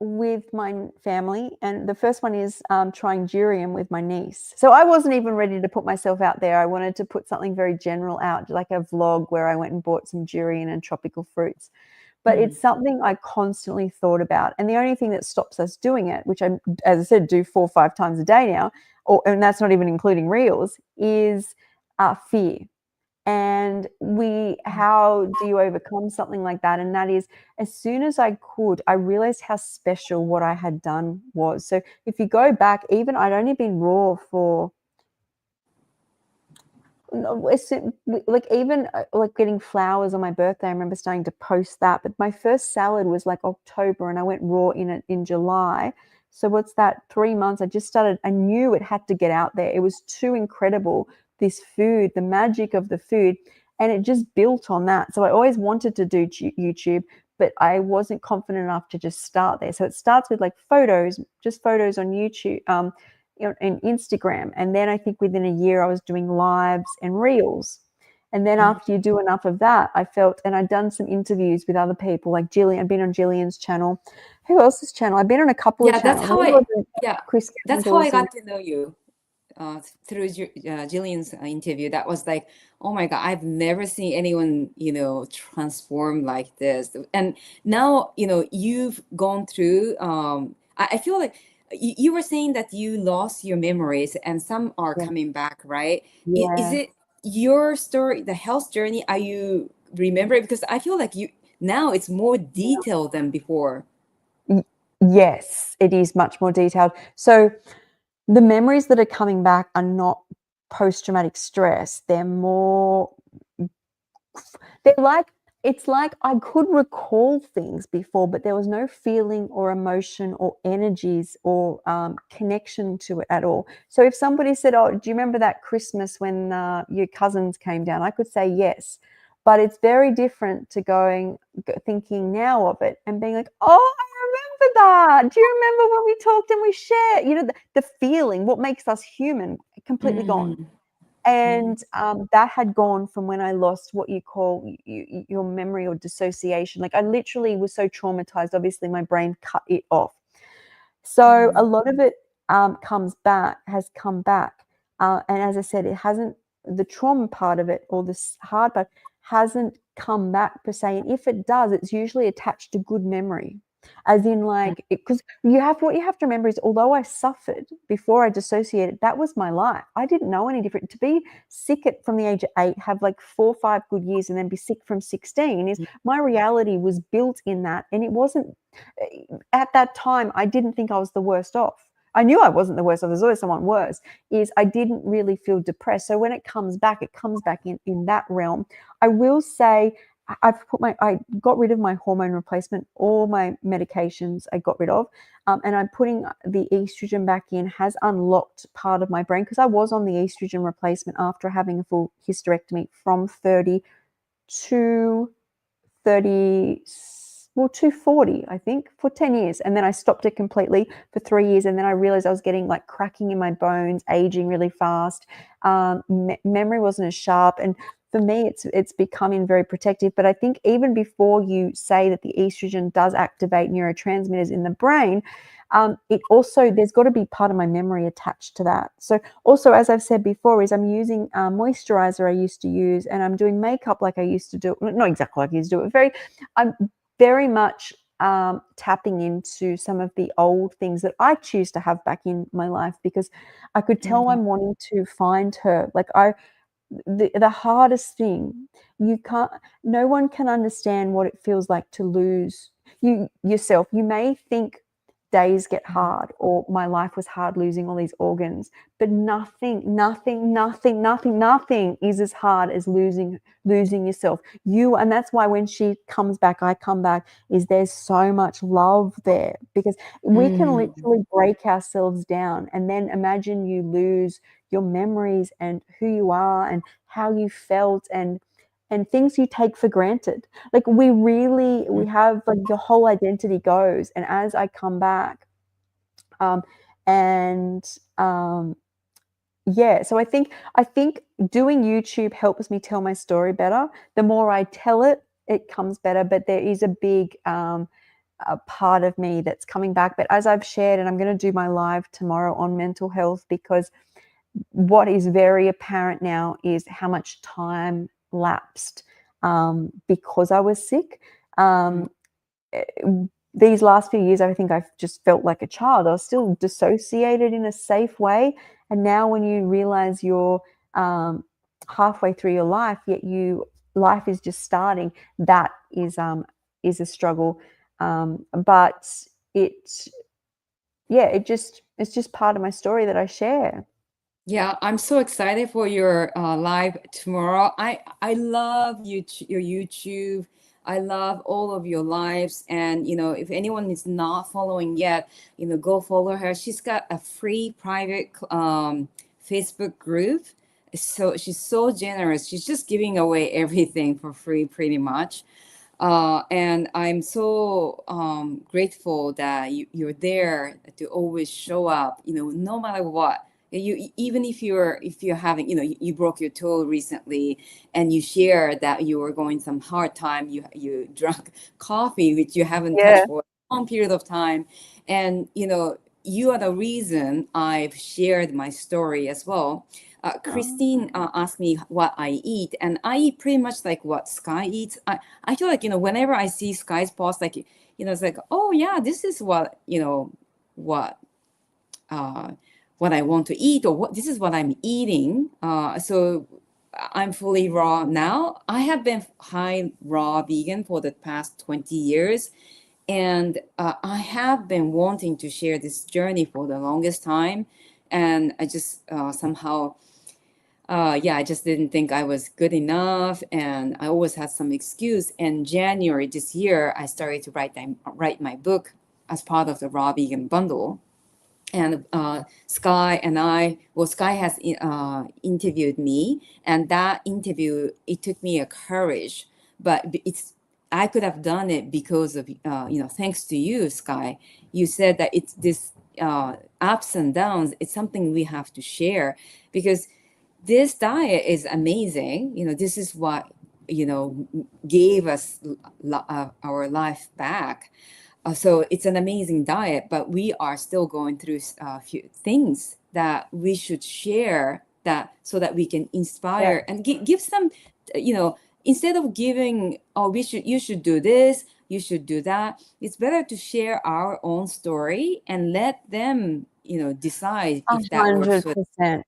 with my family, and the first one is trying durian with my niece. So I wasn't even ready to put myself out there. I wanted to put something very general out, like a vlog where I went and bought some durian and tropical fruits. but it's something I constantly thought about. And the only thing that stops us doing it, which I, as I said, do 4 or 5 times a day now, and that's not even including reels, is fear. And how do you overcome something like that? And that is, as soon as I could, I realized how special what I had done was. So if you go back, even I'd only been raw for, like, even like getting flowers on my birthday, I remember starting to post that. But my first salad was like October, and I went raw in it in July. So what's that, 3 months? I just started, I knew it had to get out there. It was too incredible, this food, the magic of the food, and it just built on that. So I always wanted to do YouTube, but I wasn't confident enough to just start there. So it starts with like photos, just photos on YouTube, and Instagram. And then I think within a year I was doing lives and reels. And then after you do enough of that, I felt, and I'd done some interviews with other people, like Jillian. I'd been on Jillian's channel. Who else's channel? I've been on a couple of channels. Chris That's how I got to know you. Through Jillian's interview, that was like, oh my God, I've never seen anyone, transform like this. And now, you've gone through, I feel like you were saying that you lost your memories and some are coming back, right? Is it your story, the health journey? Are you remembering? Because I feel like now it's more detailed than before. Yes, it is much more detailed. So the memories that are coming back are not post-traumatic stress. They're like, it's like I could recall things before, but there was no feeling or emotion or energies or connection to it at all. So if somebody said, oh, do you remember that Christmas when your cousins came down? I could say yes. But it's very different to thinking now of it and being like, oh, I remember that. Do you remember when we talked and we shared? The feeling, what makes us human, completely gone. And that had gone from when I lost what you call your memory or dissociation. Like I literally was so traumatized. Obviously, my brain cut it off. So a lot of it has come back. And as I said, it hasn't, the trauma part of it or this hard part hasn't come back per se. And if it does, it's usually attached to good memory. As in, like, because what you have to remember is, although I suffered before I dissociated, that was my life. I didn't know any different. To be sick from the age of 8, have like 4 or 5 good years, and then be sick from 16 is my reality was built in that. And it wasn't, at that time, I didn't think I was the worst off. I knew I wasn't the worst off. There's always someone worse. I didn't really feel depressed. So when it comes back in that realm. I will say, I got rid of my hormone replacement, all my medications I got rid of, and I'm putting the estrogen back in, has unlocked part of my brain, because I was on the estrogen replacement after having a full hysterectomy from 30 to 30, well, to 40, I think, for 10 years. And then I stopped it completely for 3 years. And then I realized I was getting like cracking in my bones, aging really fast. Memory wasn't as sharp. And for me, it's becoming very protective. But I think even before you say that the estrogen does activate neurotransmitters in the brain, it also, there's got to be part of my memory attached to that. So also, as I've said before, is I'm using moisturizer I used to use, and I'm doing makeup like I used to do. Not exactly like I used to do it. I'm very much tapping into some of the old things that I choose to have back in my life, because I could tell I'm wanting to find her. Like the hardest thing, no one can understand what it feels like to lose yourself. You may think days get hard, or my life was hard losing all these organs, but nothing is as hard as losing yourself. And that's why when she comes back, I come back, is there's so much love there, because we can literally break ourselves down, and then imagine you lose your memories and who you are and how you felt and things you take for granted. Like we have, like, your whole identity goes. And as I come back, so I think doing YouTube helps me tell my story better. The more I tell it, it comes better. But there is a big a part of me that's coming back. But as I've shared, and I'm going to do my live tomorrow on mental health, because what is very apparent now is how much time lapsed because I was sick. these last few years, I think I've just felt like a child. I was still dissociated in a safe way. And now when you realize you're halfway through your life, yet life is just starting, that is a struggle. But it, yeah, it's just part of my story that I share. Yeah, I'm so excited for your live tomorrow. I love your YouTube. I love all of your lives. And if anyone is not following yet, go follow her. She's got a free private Facebook group. So she's so generous. She's just giving away everything for free, pretty much. And I'm so grateful that you're there to always show up, no matter what. Even if you're having, you broke your toe recently, and you share that you were going some hard time, you drank coffee which you haven't touched Yeah. for a long period of time, and you are the reason I've shared my story as well. Christine asked me what I eat, and I eat pretty much like what Skye eats. I feel like, whenever I see Skye's post, like, it's like, oh yeah, this is what uh, what I want to eat, or what this is what I'm eating. So I'm fully raw now. I have been high raw vegan for the past 20 years. And I have been wanting to share this journey for the longest time. And I just somehow yeah, I just didn't think I was good enough, and I always had some excuse. And January this year, I started to write my book as part of the Raw Vegan Bundle. And Skye and Skye has interviewed me, and that interview, it took me a courage, but I could have done it because of thanks to you, Skye. You said that it's this ups and downs. It's something we have to share, because this diet is amazing. This is what gave us our life back. So it's an amazing diet, but we are still going through a few things that we should share, that so that we can Yeah. inspire and give some, instead of giving, oh, you should do this, you should do that. It's better to share our own story and let them, decide if that works with. 100%.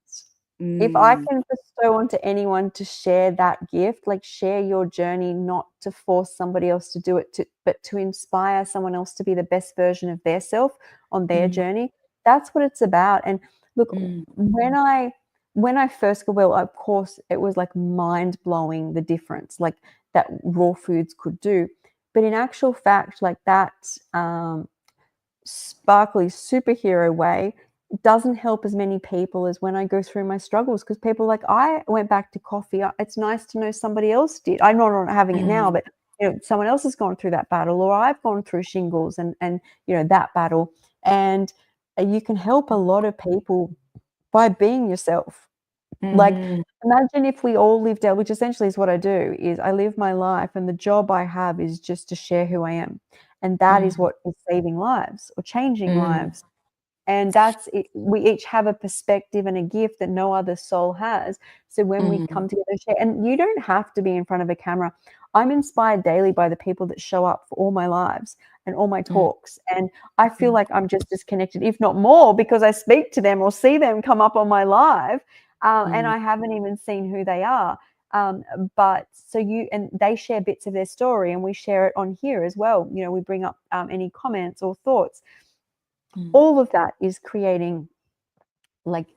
If I Mm, can bestow onto anyone to share that gift, like share your journey, not to force somebody else to do it, but to inspire someone else to be the best version of their self on their mm, journey. That's what it's about. And look, mm, when I first got well, of course, it was like mind blowing the difference, like that raw foods could do. But in actual fact, like that sparkly superhero way doesn't help as many people as when I go through my struggles, because people are like, I went back to coffee. It's nice to know somebody else did. I'm not having it now, mm, but someone else has gone through that battle, or I've gone through shingles and that battle. And you can help a lot of people by being yourself. Like, mhm, imagine if we all lived out, which essentially is what I do, is I live my life, and the job I have is just to share who I am. And that is mm, what is saving lives or changing mm, lives. And that's it. We each have a perspective and a gift that no other soul has. So when we mm, come together and share, and you don't have to be in front of a camera. I'm inspired daily by the people that show up for all my lives and all my mm, talks. And I feel mm, like I'm just as connected, if not more, because I speak to them or see them come up on my live. And mm, I haven't even seen who they are. But so and they share bits of their story, and we share it on here as well. We bring up any comments or thoughts. mm, All of that is creating like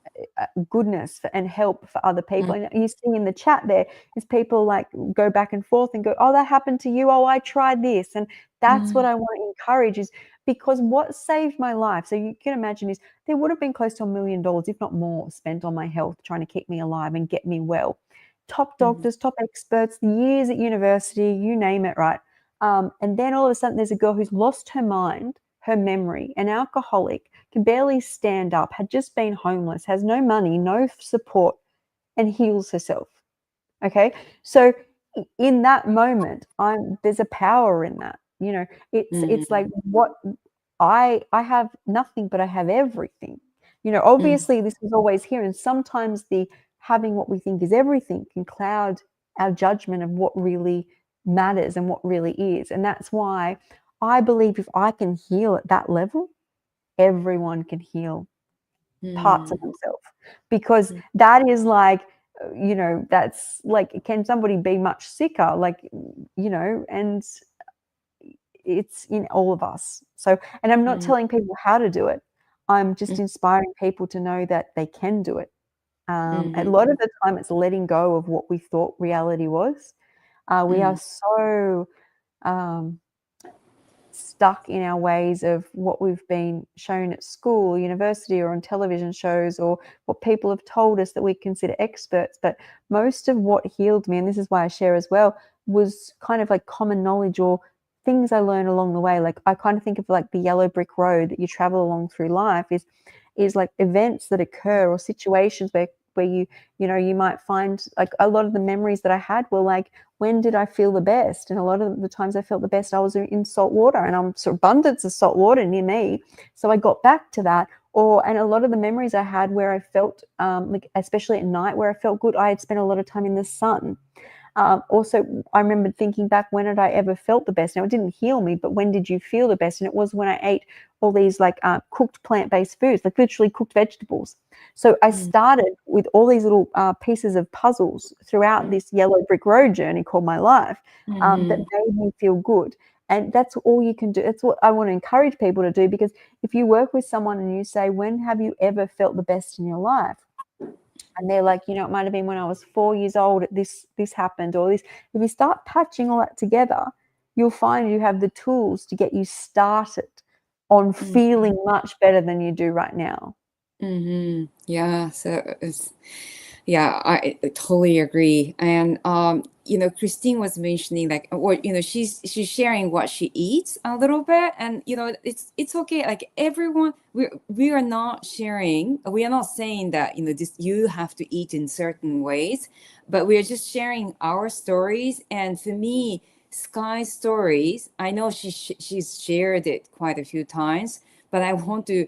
goodness and help for other people. mm, And you see in the chat there is people like go back and forth and go, oh, that happened to you. Oh, I tried this. And that's what mm, I want to encourage, is because what saved my life, so you can imagine, is there would have been close to $1 million, if not more, spent on my health, trying to keep me alive and get me well. Top mm, doctors, top experts, years at university, you name it, right? And then all of a sudden there's a girl who's lost her mind, her memory, an alcoholic, can barely stand up, had just been homeless, has no money, no support, and heals herself. Okay. So in that moment, there's a power in that. It's like, mm, what I have nothing, but I have everything. mm, Obviously this was always here. And sometimes the having what we think is everything can cloud our judgment of what really matters and what really is. And that's why I believe if I can heal at that level, everyone can heal parts of Mm, themselves, because mm, that is like, that's like, can somebody be much sicker? Like, and it's in all of us. So, and I'm not mm, telling people how to do it. I'm just mm, inspiring people to know that they can do it. A mhm, lot of the time, it's letting go of what we thought reality was. We are mm, so um, stuck in our ways of what we've been shown at school, university, or on television shows, or what people have told us that we consider experts. But most of what healed me, and this is why I share as well, was kind of like common knowledge or things I learned along the way. Like, I kind of think of like the yellow brick road that you travel along through life is like events that occur or situations where you might find, like, a lot of the memories that I had were like, when did I feel the best? And a lot of the times I felt the best, I was in salt water, and I'm sort of abundance of salt water near me. So I got back to that. And a lot of the memories I had where I felt, like, especially at night, where I felt good, I had spent a lot of time in the sun. Also, I remember thinking back, when had I ever felt the best? Now, it didn't heal me, but when did you feel the best? And it was when I ate all these like cooked plant-based foods, like literally cooked vegetables. So I mm, started with all these little pieces of puzzles throughout this yellow brick road journey called my life, that mhm, made me feel good. And that's all you can do. That's what I want to encourage people to do, because if you work with someone and you say, when have you ever felt the best in your life? And they're like, it might have been when I was 4 years old, this happened, or this. If you start patching all that together, you'll find you have the tools to get you started on mm, feeling much better than you do right now. mhm. Yeah, so it's, yeah, I totally agree. And Christine was mentioning, like, or she's sharing what she eats a little bit, and it's okay. Like, everyone, we are not sharing. We are not saying that this you have to eat in certain ways, but we are just sharing our stories. And for me, Skye's stories, I know she's shared it quite a few times, but I want to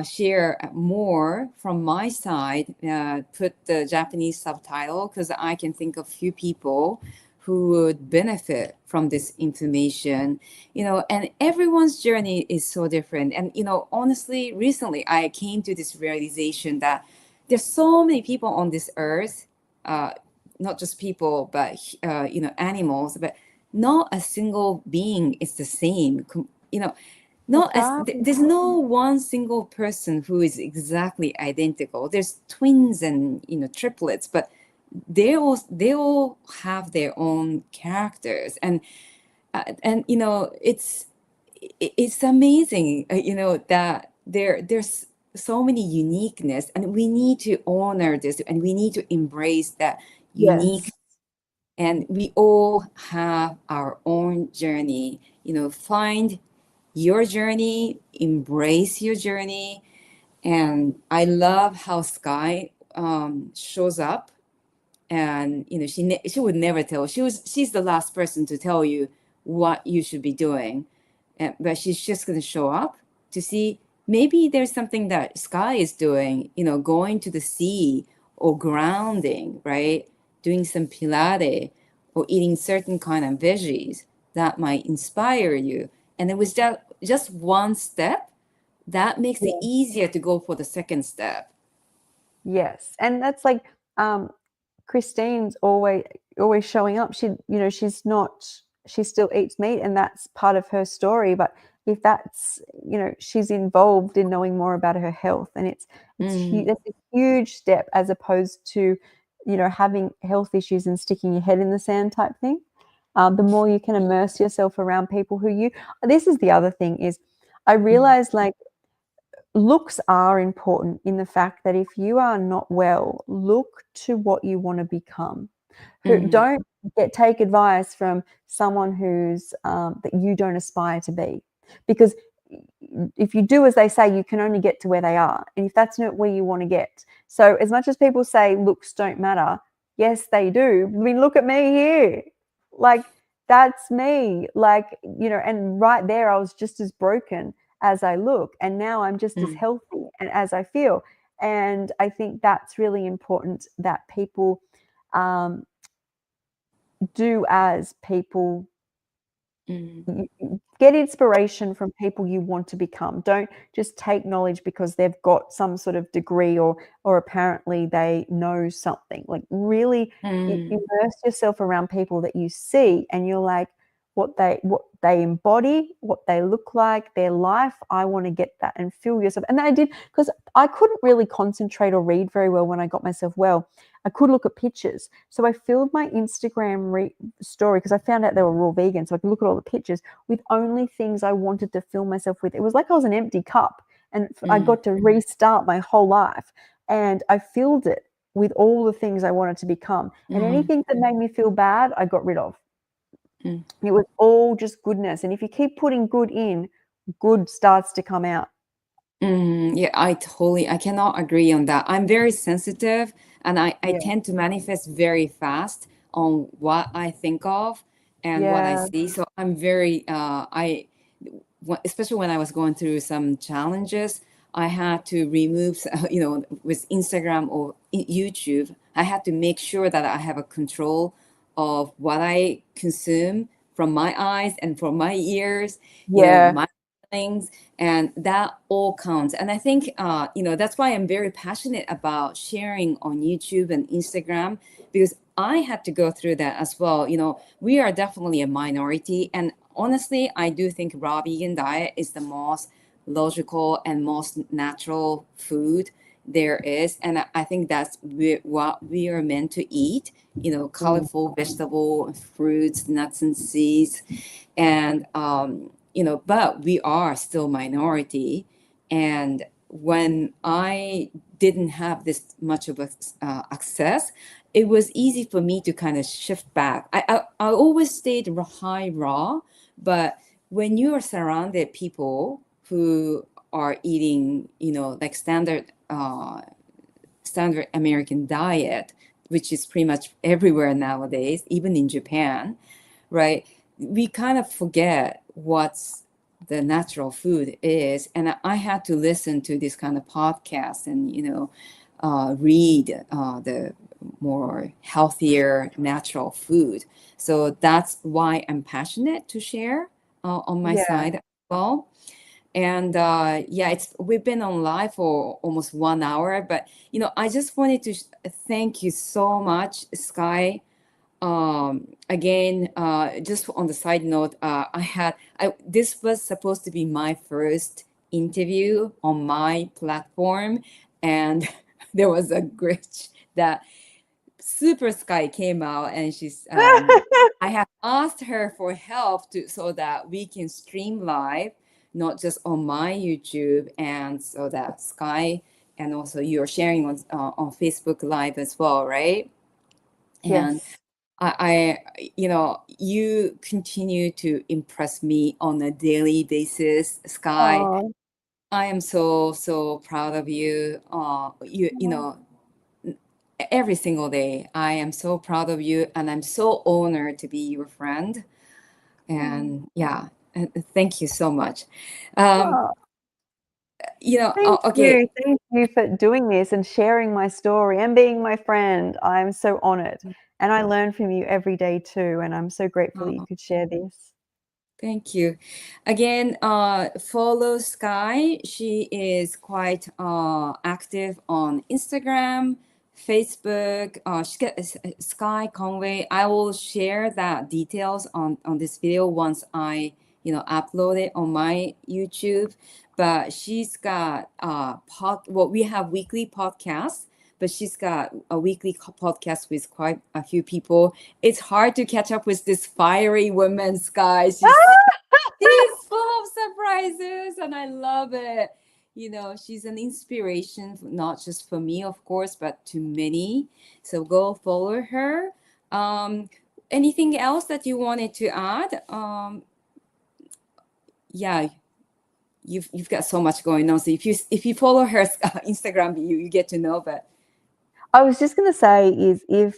share more from my side, put the Japanese subtitle, because I can think of few people who would benefit from this information, and everyone's journey is so different. And, honestly, recently I came to this realization that there's so many people on this earth, uh, not just people, but, animals, but not a single being is the same. No, Exactly. there's no one single person who is exactly identical. There's twins and triplets, but they all have their own characters, and it's amazing, that there's so many uniqueness, and we need to honor this, and we need to embrace that unique. Yes. And we all have our own journey. Find your journey, embrace your journey. And I love how Skye shows up. And she would never tell. She's the last person to tell you what you should be doing, but she's just going to show up to see, maybe there's something that Skye is doing, going to the sea, or grounding, right, doing some Pilates, or eating certain kind of veggies that might inspire you. And it was just one step that makes it Yeah. easier to go for the second step. Yes. And that's like, um, Christine's always showing up. She's not, she still eats meat, and that's part of her story. But if that's, she's involved in knowing more about her health, and Mm, that's a huge step, as opposed to, having health issues and sticking your head in the sand type thing. The more you can immerse yourself around people who you, this is the other thing is, I mm, realized, like, looks are important, in the fact that if you are not well, look to what you want to become. Who mm, don't take advice from someone who's that you don't aspire to be, because if you do as they say, you can only get to where they are, and if that's not where you want to get. So as much as people say looks don't matter, yes they do. I mean, look at me here, like, that's me, like, and right there I was just as broken as I look, and now I'm just as mm, healthy and as I feel. And I think that's really important, that people um, do as people Mm, Get inspiration from people you want to become. Don't just take knowledge because they've got some sort of degree or apparently they know something. Like really mm, immerse yourself around people that you see and you're like what they embody, what they look like, their life. I want to get that and feel yourself. And I did because I couldn't really concentrate or read very well when I got myself well. I could look at pictures. So I filled my Instagram story because I found out they were raw vegan. So I could look at all the pictures with only things I wanted to fill myself with. It was like I was an empty cup and I mm, got to restart my whole life. And I filled it with all the things I wanted to become. And mm, anything that made me feel bad, I got rid of. mm. It was all just goodness. And if you keep putting good in, good starts to come out. Yeah, I cannot agree on that. I'm very sensitive and I Yeah. tend to manifest very fast on what I think of and what I Yeah. see. So I'm very, especially when I was going through some challenges, I had to remove, with Instagram or YouTube, I had to make sure that I have a control of what I consume from my eyes and from my ears, Yeah. my things, and that all counts. And I think that's why I'm very passionate about sharing on YouTube and Instagram, because I had to go through that as well. We are definitely a minority, and honestly I do think raw vegan diet is the most logical and most natural food there is. And I think that's what we are meant to eat, Mm. colorful vegetable, fruits, nuts and seeds. And but we are still minority. And when I didn't have this much of a access, it was easy for me to kind of shift back. I always stayed high raw, but when you are surrounded people who are eating, like standard American diet, which is pretty much everywhere nowadays, even in Japan, right? We kind of forget what's the natural food is. And I had to listen to this kind of podcast and, read the more healthier natural food. So that's why I'm passionate to share on my Yeah. side as well. And yeah, we've been on live for almost 1 hour, but I just wanted to thank you so much, Skye. Again, just on the side note, this was supposed to be my first interview on my platform, and there was a glitch that Super Sky came out, and I have asked her for help so that we can stream live, not just on my YouTube, and so that Sky and also you're sharing on Facebook Live as well, right? And Yes. you continue to impress me on a daily basis, Sky. Oh. I am so, so proud of you. Every single day, I am so proud of you, and I'm so honored to be your friend. Oh. And yeah, thank you so much. Um, Oh. Thank okay. you. Thank you for doing this and sharing my story and being my friend. I'm so honored. And I learn from you every day too. And I'm so grateful that you could share this. Thank you. Again, follow Skye. She is quite active on Instagram, Facebook. She got Skye Conway. I will share that details on this video once I upload it on my YouTube. But she's got well, we have weekly podcasts, but she's got a weekly podcast with quite a few people. It's hard to catch up with this fiery woman, Skye. She's full of surprises and I love it. She's an inspiration, not just for me, of course, but to many. So go follow her. Um, Anything else that you wanted to add? Yeah, you've got so much going on. So if you follow her Instagram, you get to know. But I was just going to say is if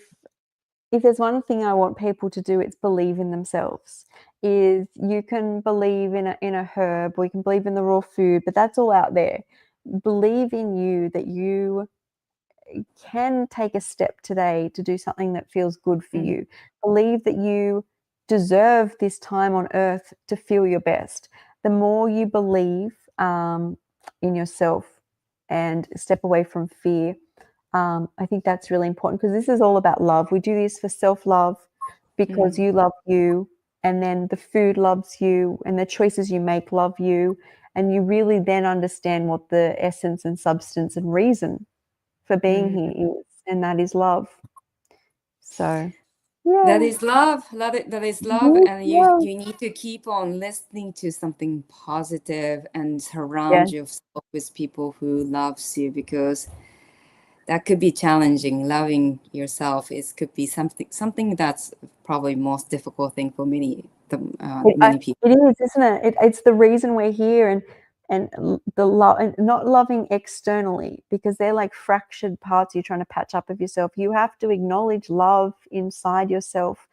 there's one thing I want people to do, it's believe in themselves. Is you can believe in a herb or you can believe in the raw food, but that's all out there. Believe in you that you can take a step today to do something that feels good for mm, you. Believe that you deserve this time on earth to feel your best. The more you believe in yourself and step away from fear, I think that's really important, because this is all about love. We do this for self-love, because Mm. you love you, and then the food loves you, and the choices you make love you, and you really then understand what the essence and substance and reason for being Mm. here is, and that is love. So, That yeah. is love. That is love, Yes, and love. you need to keep on listening to something positive and Yeah. surround yourself with people who loves you, because that could be challenging. Loving yourself is could be something that's probably most difficult thing for many people. It is, isn't it? It's the reason we're here, and the love, and not loving externally, because they're like fractured parts you're trying to patch up of yourself. You have to acknowledge love inside yourself,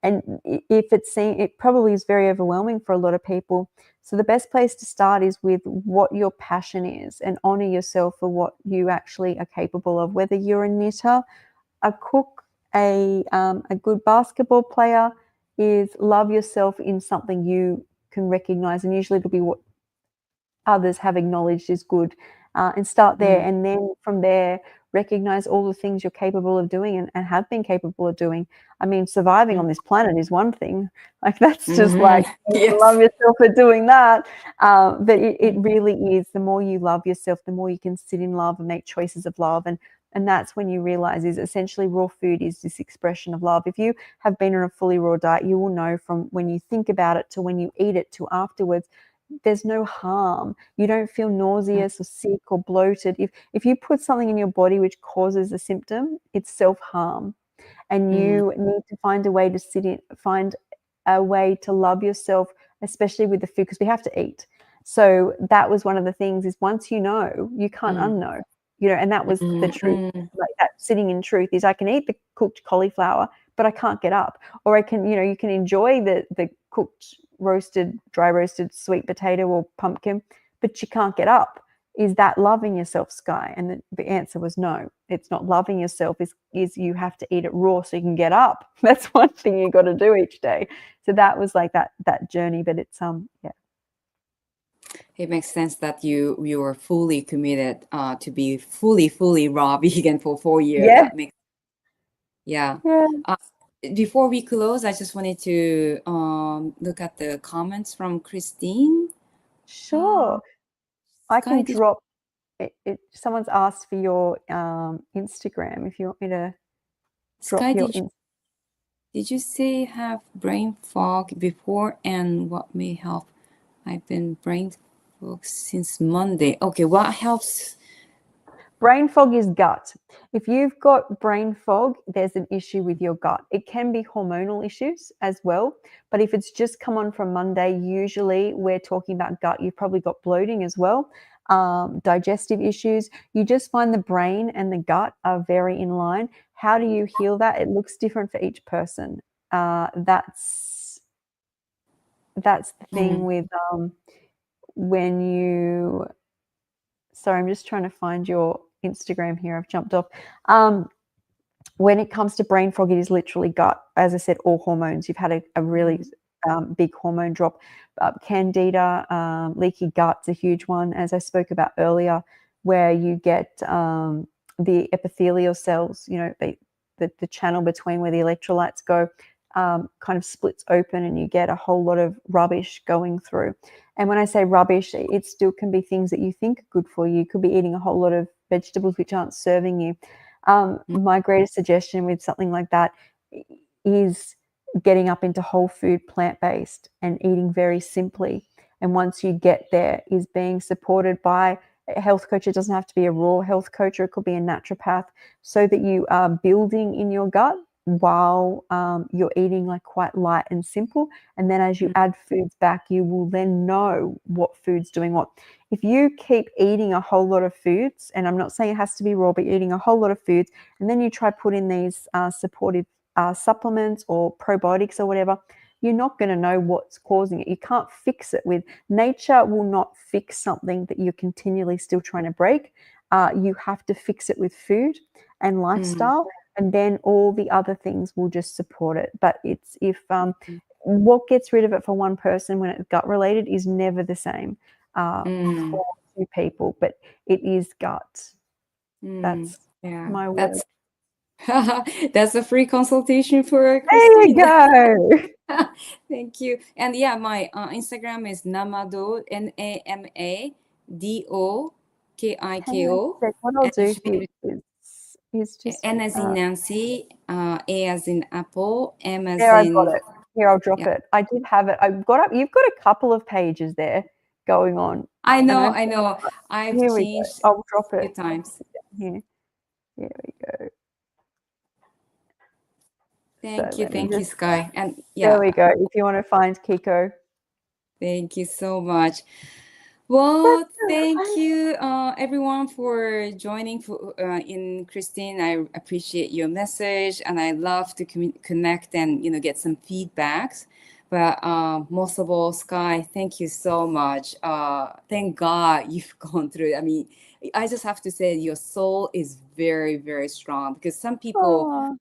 and if it probably is very overwhelming for a lot of people. So the best place to start is with what your passion is, and honor yourself for what you actually are capable of. Whether you're a knitter, a cook, a good basketball player, is love yourself in something you can recognize, and usually it'll be what others have acknowledged is good, and start there, Mm. and then from there recognize all the things you're capable of doing, and have been capable of doing. I mean, surviving on this planet is one thing, like that's just Mm-hmm. like, you love Yes. yourself for doing that. But it really is, the more you love yourself, the more you can sit in love and make choices of love, and that's when you realize is essentially raw food is this expression of love. If you have been on a fully raw diet, you will know from when you think about it to when you eat it to afterwards, there's no harm. You don't feel nauseous or sick or bloated. If you put something in your body which causes a symptom, it's self-harm. And Mm. you need to find a way to find a way to love yourself, especially with the food, because we have to eat. So that was one of the things, is once you know, you can't Mm. unknow, and that was the Mm. truth. Mm. Like, that sitting in truth is, I can eat the cooked cauliflower, but I can't get up. Or I can, you can enjoy the cooked, dry roasted sweet potato or pumpkin, but you can't get up. Is that loving yourself, Skye? And the answer was no. It's not loving yourself. Is you have to eat it raw so you can get up. That's one thing you got to do each day. So that was like that journey. But it's yeah. It makes sense that you are fully committed to be fully raw vegan for 4 years. Yeah. That makes, yeah. Yeah. Uh, Before we close, I just wanted to look at the comments from Christine. Uh, Sure. I Sky, can drop it. Someone's asked for your Instagram, if you want me to drop Sky, your did you say have brain fog before, and what may help? I've been brain fog since Monday. Okay, what helps? Brain fog is gut. If you've got brain fog, there's an issue with your gut. It can be hormonal issues as well, but if it's just come on from Monday, usually we're talking about gut. You've probably got bloating as well, digestive issues. You just find the brain and the gut are very in line. How do you heal that? It looks different for each person. That's the thing Mm. with when you. Sorry, I'm just trying to find your Instagram here. I've jumped off. When it comes to brain fog, it is literally gut. As I said, all hormones. You've had a really big hormone drop. Candida, leaky gut's a huge one, as I spoke about earlier, where you get the epithelial cells, the channel between where the electrolytes go, kind of splits open, and you get a whole lot of rubbish going through. And when I say rubbish, it still can be things that you think are good for you. You could be eating a whole lot of vegetables which aren't serving you. My greatest suggestion with something like that is getting up into whole food, plant-based, and eating very simply. And once you get there, is being supported by a health coach. It doesn't have to be a raw health coach, or it could be a naturopath, so that you are building in your gut while you're eating like quite light and simple. And then as you add foods back, you will then know what food's doing what. If you keep eating a whole lot of foods, and I'm not saying it has to be raw, but you're eating a whole lot of foods, and then you try put in these supportive supplements or probiotics or whatever, you're not going to know what's causing it. You can't fix it with nature. Will not fix something that you're continually still trying to break. You have to fix it with food and lifestyle, and then all the other things will just support it. But it's if what gets rid of it for one person when it's gut related is never the same Mm, for two people, but it is gut. That's yeah, my word. that's a free consultation for There you Christine. go. Thank you. And yeah, my Instagram is Namado, Hang on a Namadokiko. sec. What I'll And you do should here is just N as in Nancy, A as in Apple, M as there. I've got in, it. Here, I'll drop yeah. it. I did have it. I've got up. You've got a couple of pages there going on, I and know, I I know. I've here we go. changed I'll drop a few it. times. Here. Here we go. So let me Thank you, just. Skye. And There yeah, we go. If you want to find Kiko. thank you so much. Well, That's all thank right. you, everyone, for joining in Christine. I appreciate your message, and I love to connect and get some feedbacks. But most of all, Skye, thank you so much. Thank God you've gone through it. I mean, I just have to say your soul is very, very strong because Aw.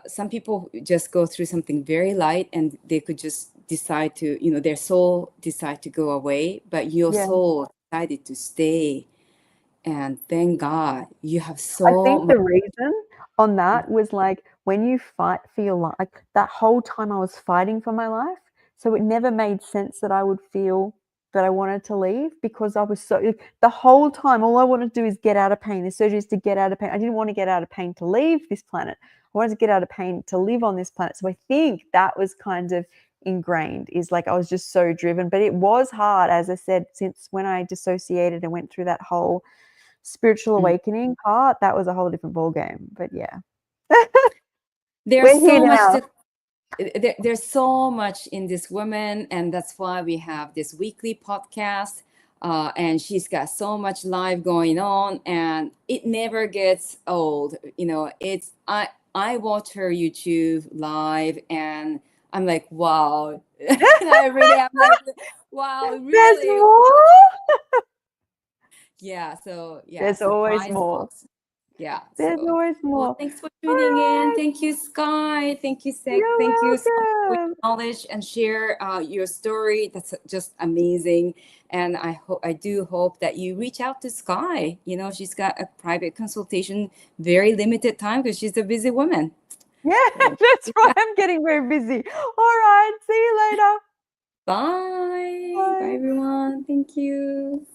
some people just go through something very light and they could just decide to, their soul decide to go away, but your Yeah. soul decided to stay. And thank God you have I so think much. the reason on that was like when you fight for your life, like that whole time I was fighting for my life. So it never made sense that I would feel that I wanted to leave because I was so the whole time all I wanted to do is get out of pain. The surgery is to get out of pain. I didn't want to get out of pain to leave this planet. I wanted to get out of pain to live on this planet. So I think that was kind of ingrained, is like I was just so driven. But it was hard, as I said, since when I dissociated and went through that whole spiritual Mm. awakening part, that was a whole different ball game. But yeah. There's We're here so much now. there's so much in this woman, and that's why we have this weekly podcast. And she's got so much live going on, and it never gets old. It's I watch her YouTube live, and I'm like, wow. I really am like, wow, There's really. more. Yeah. So yeah, There's always surprise more. box. Yeah. There's So, always well, more. thanks for All tuning in. right. Thank you, Skye. Thank you, You're Thank you so much for your welcome. knowledge and share your story. That's just amazing. And I do hope that you reach out to Skye. She's got a private consultation, very limited time because she's a busy woman. Yeah, So, that's right. I'm getting very busy. All right. See you later. bye. Bye, Bye. everyone. Thank you.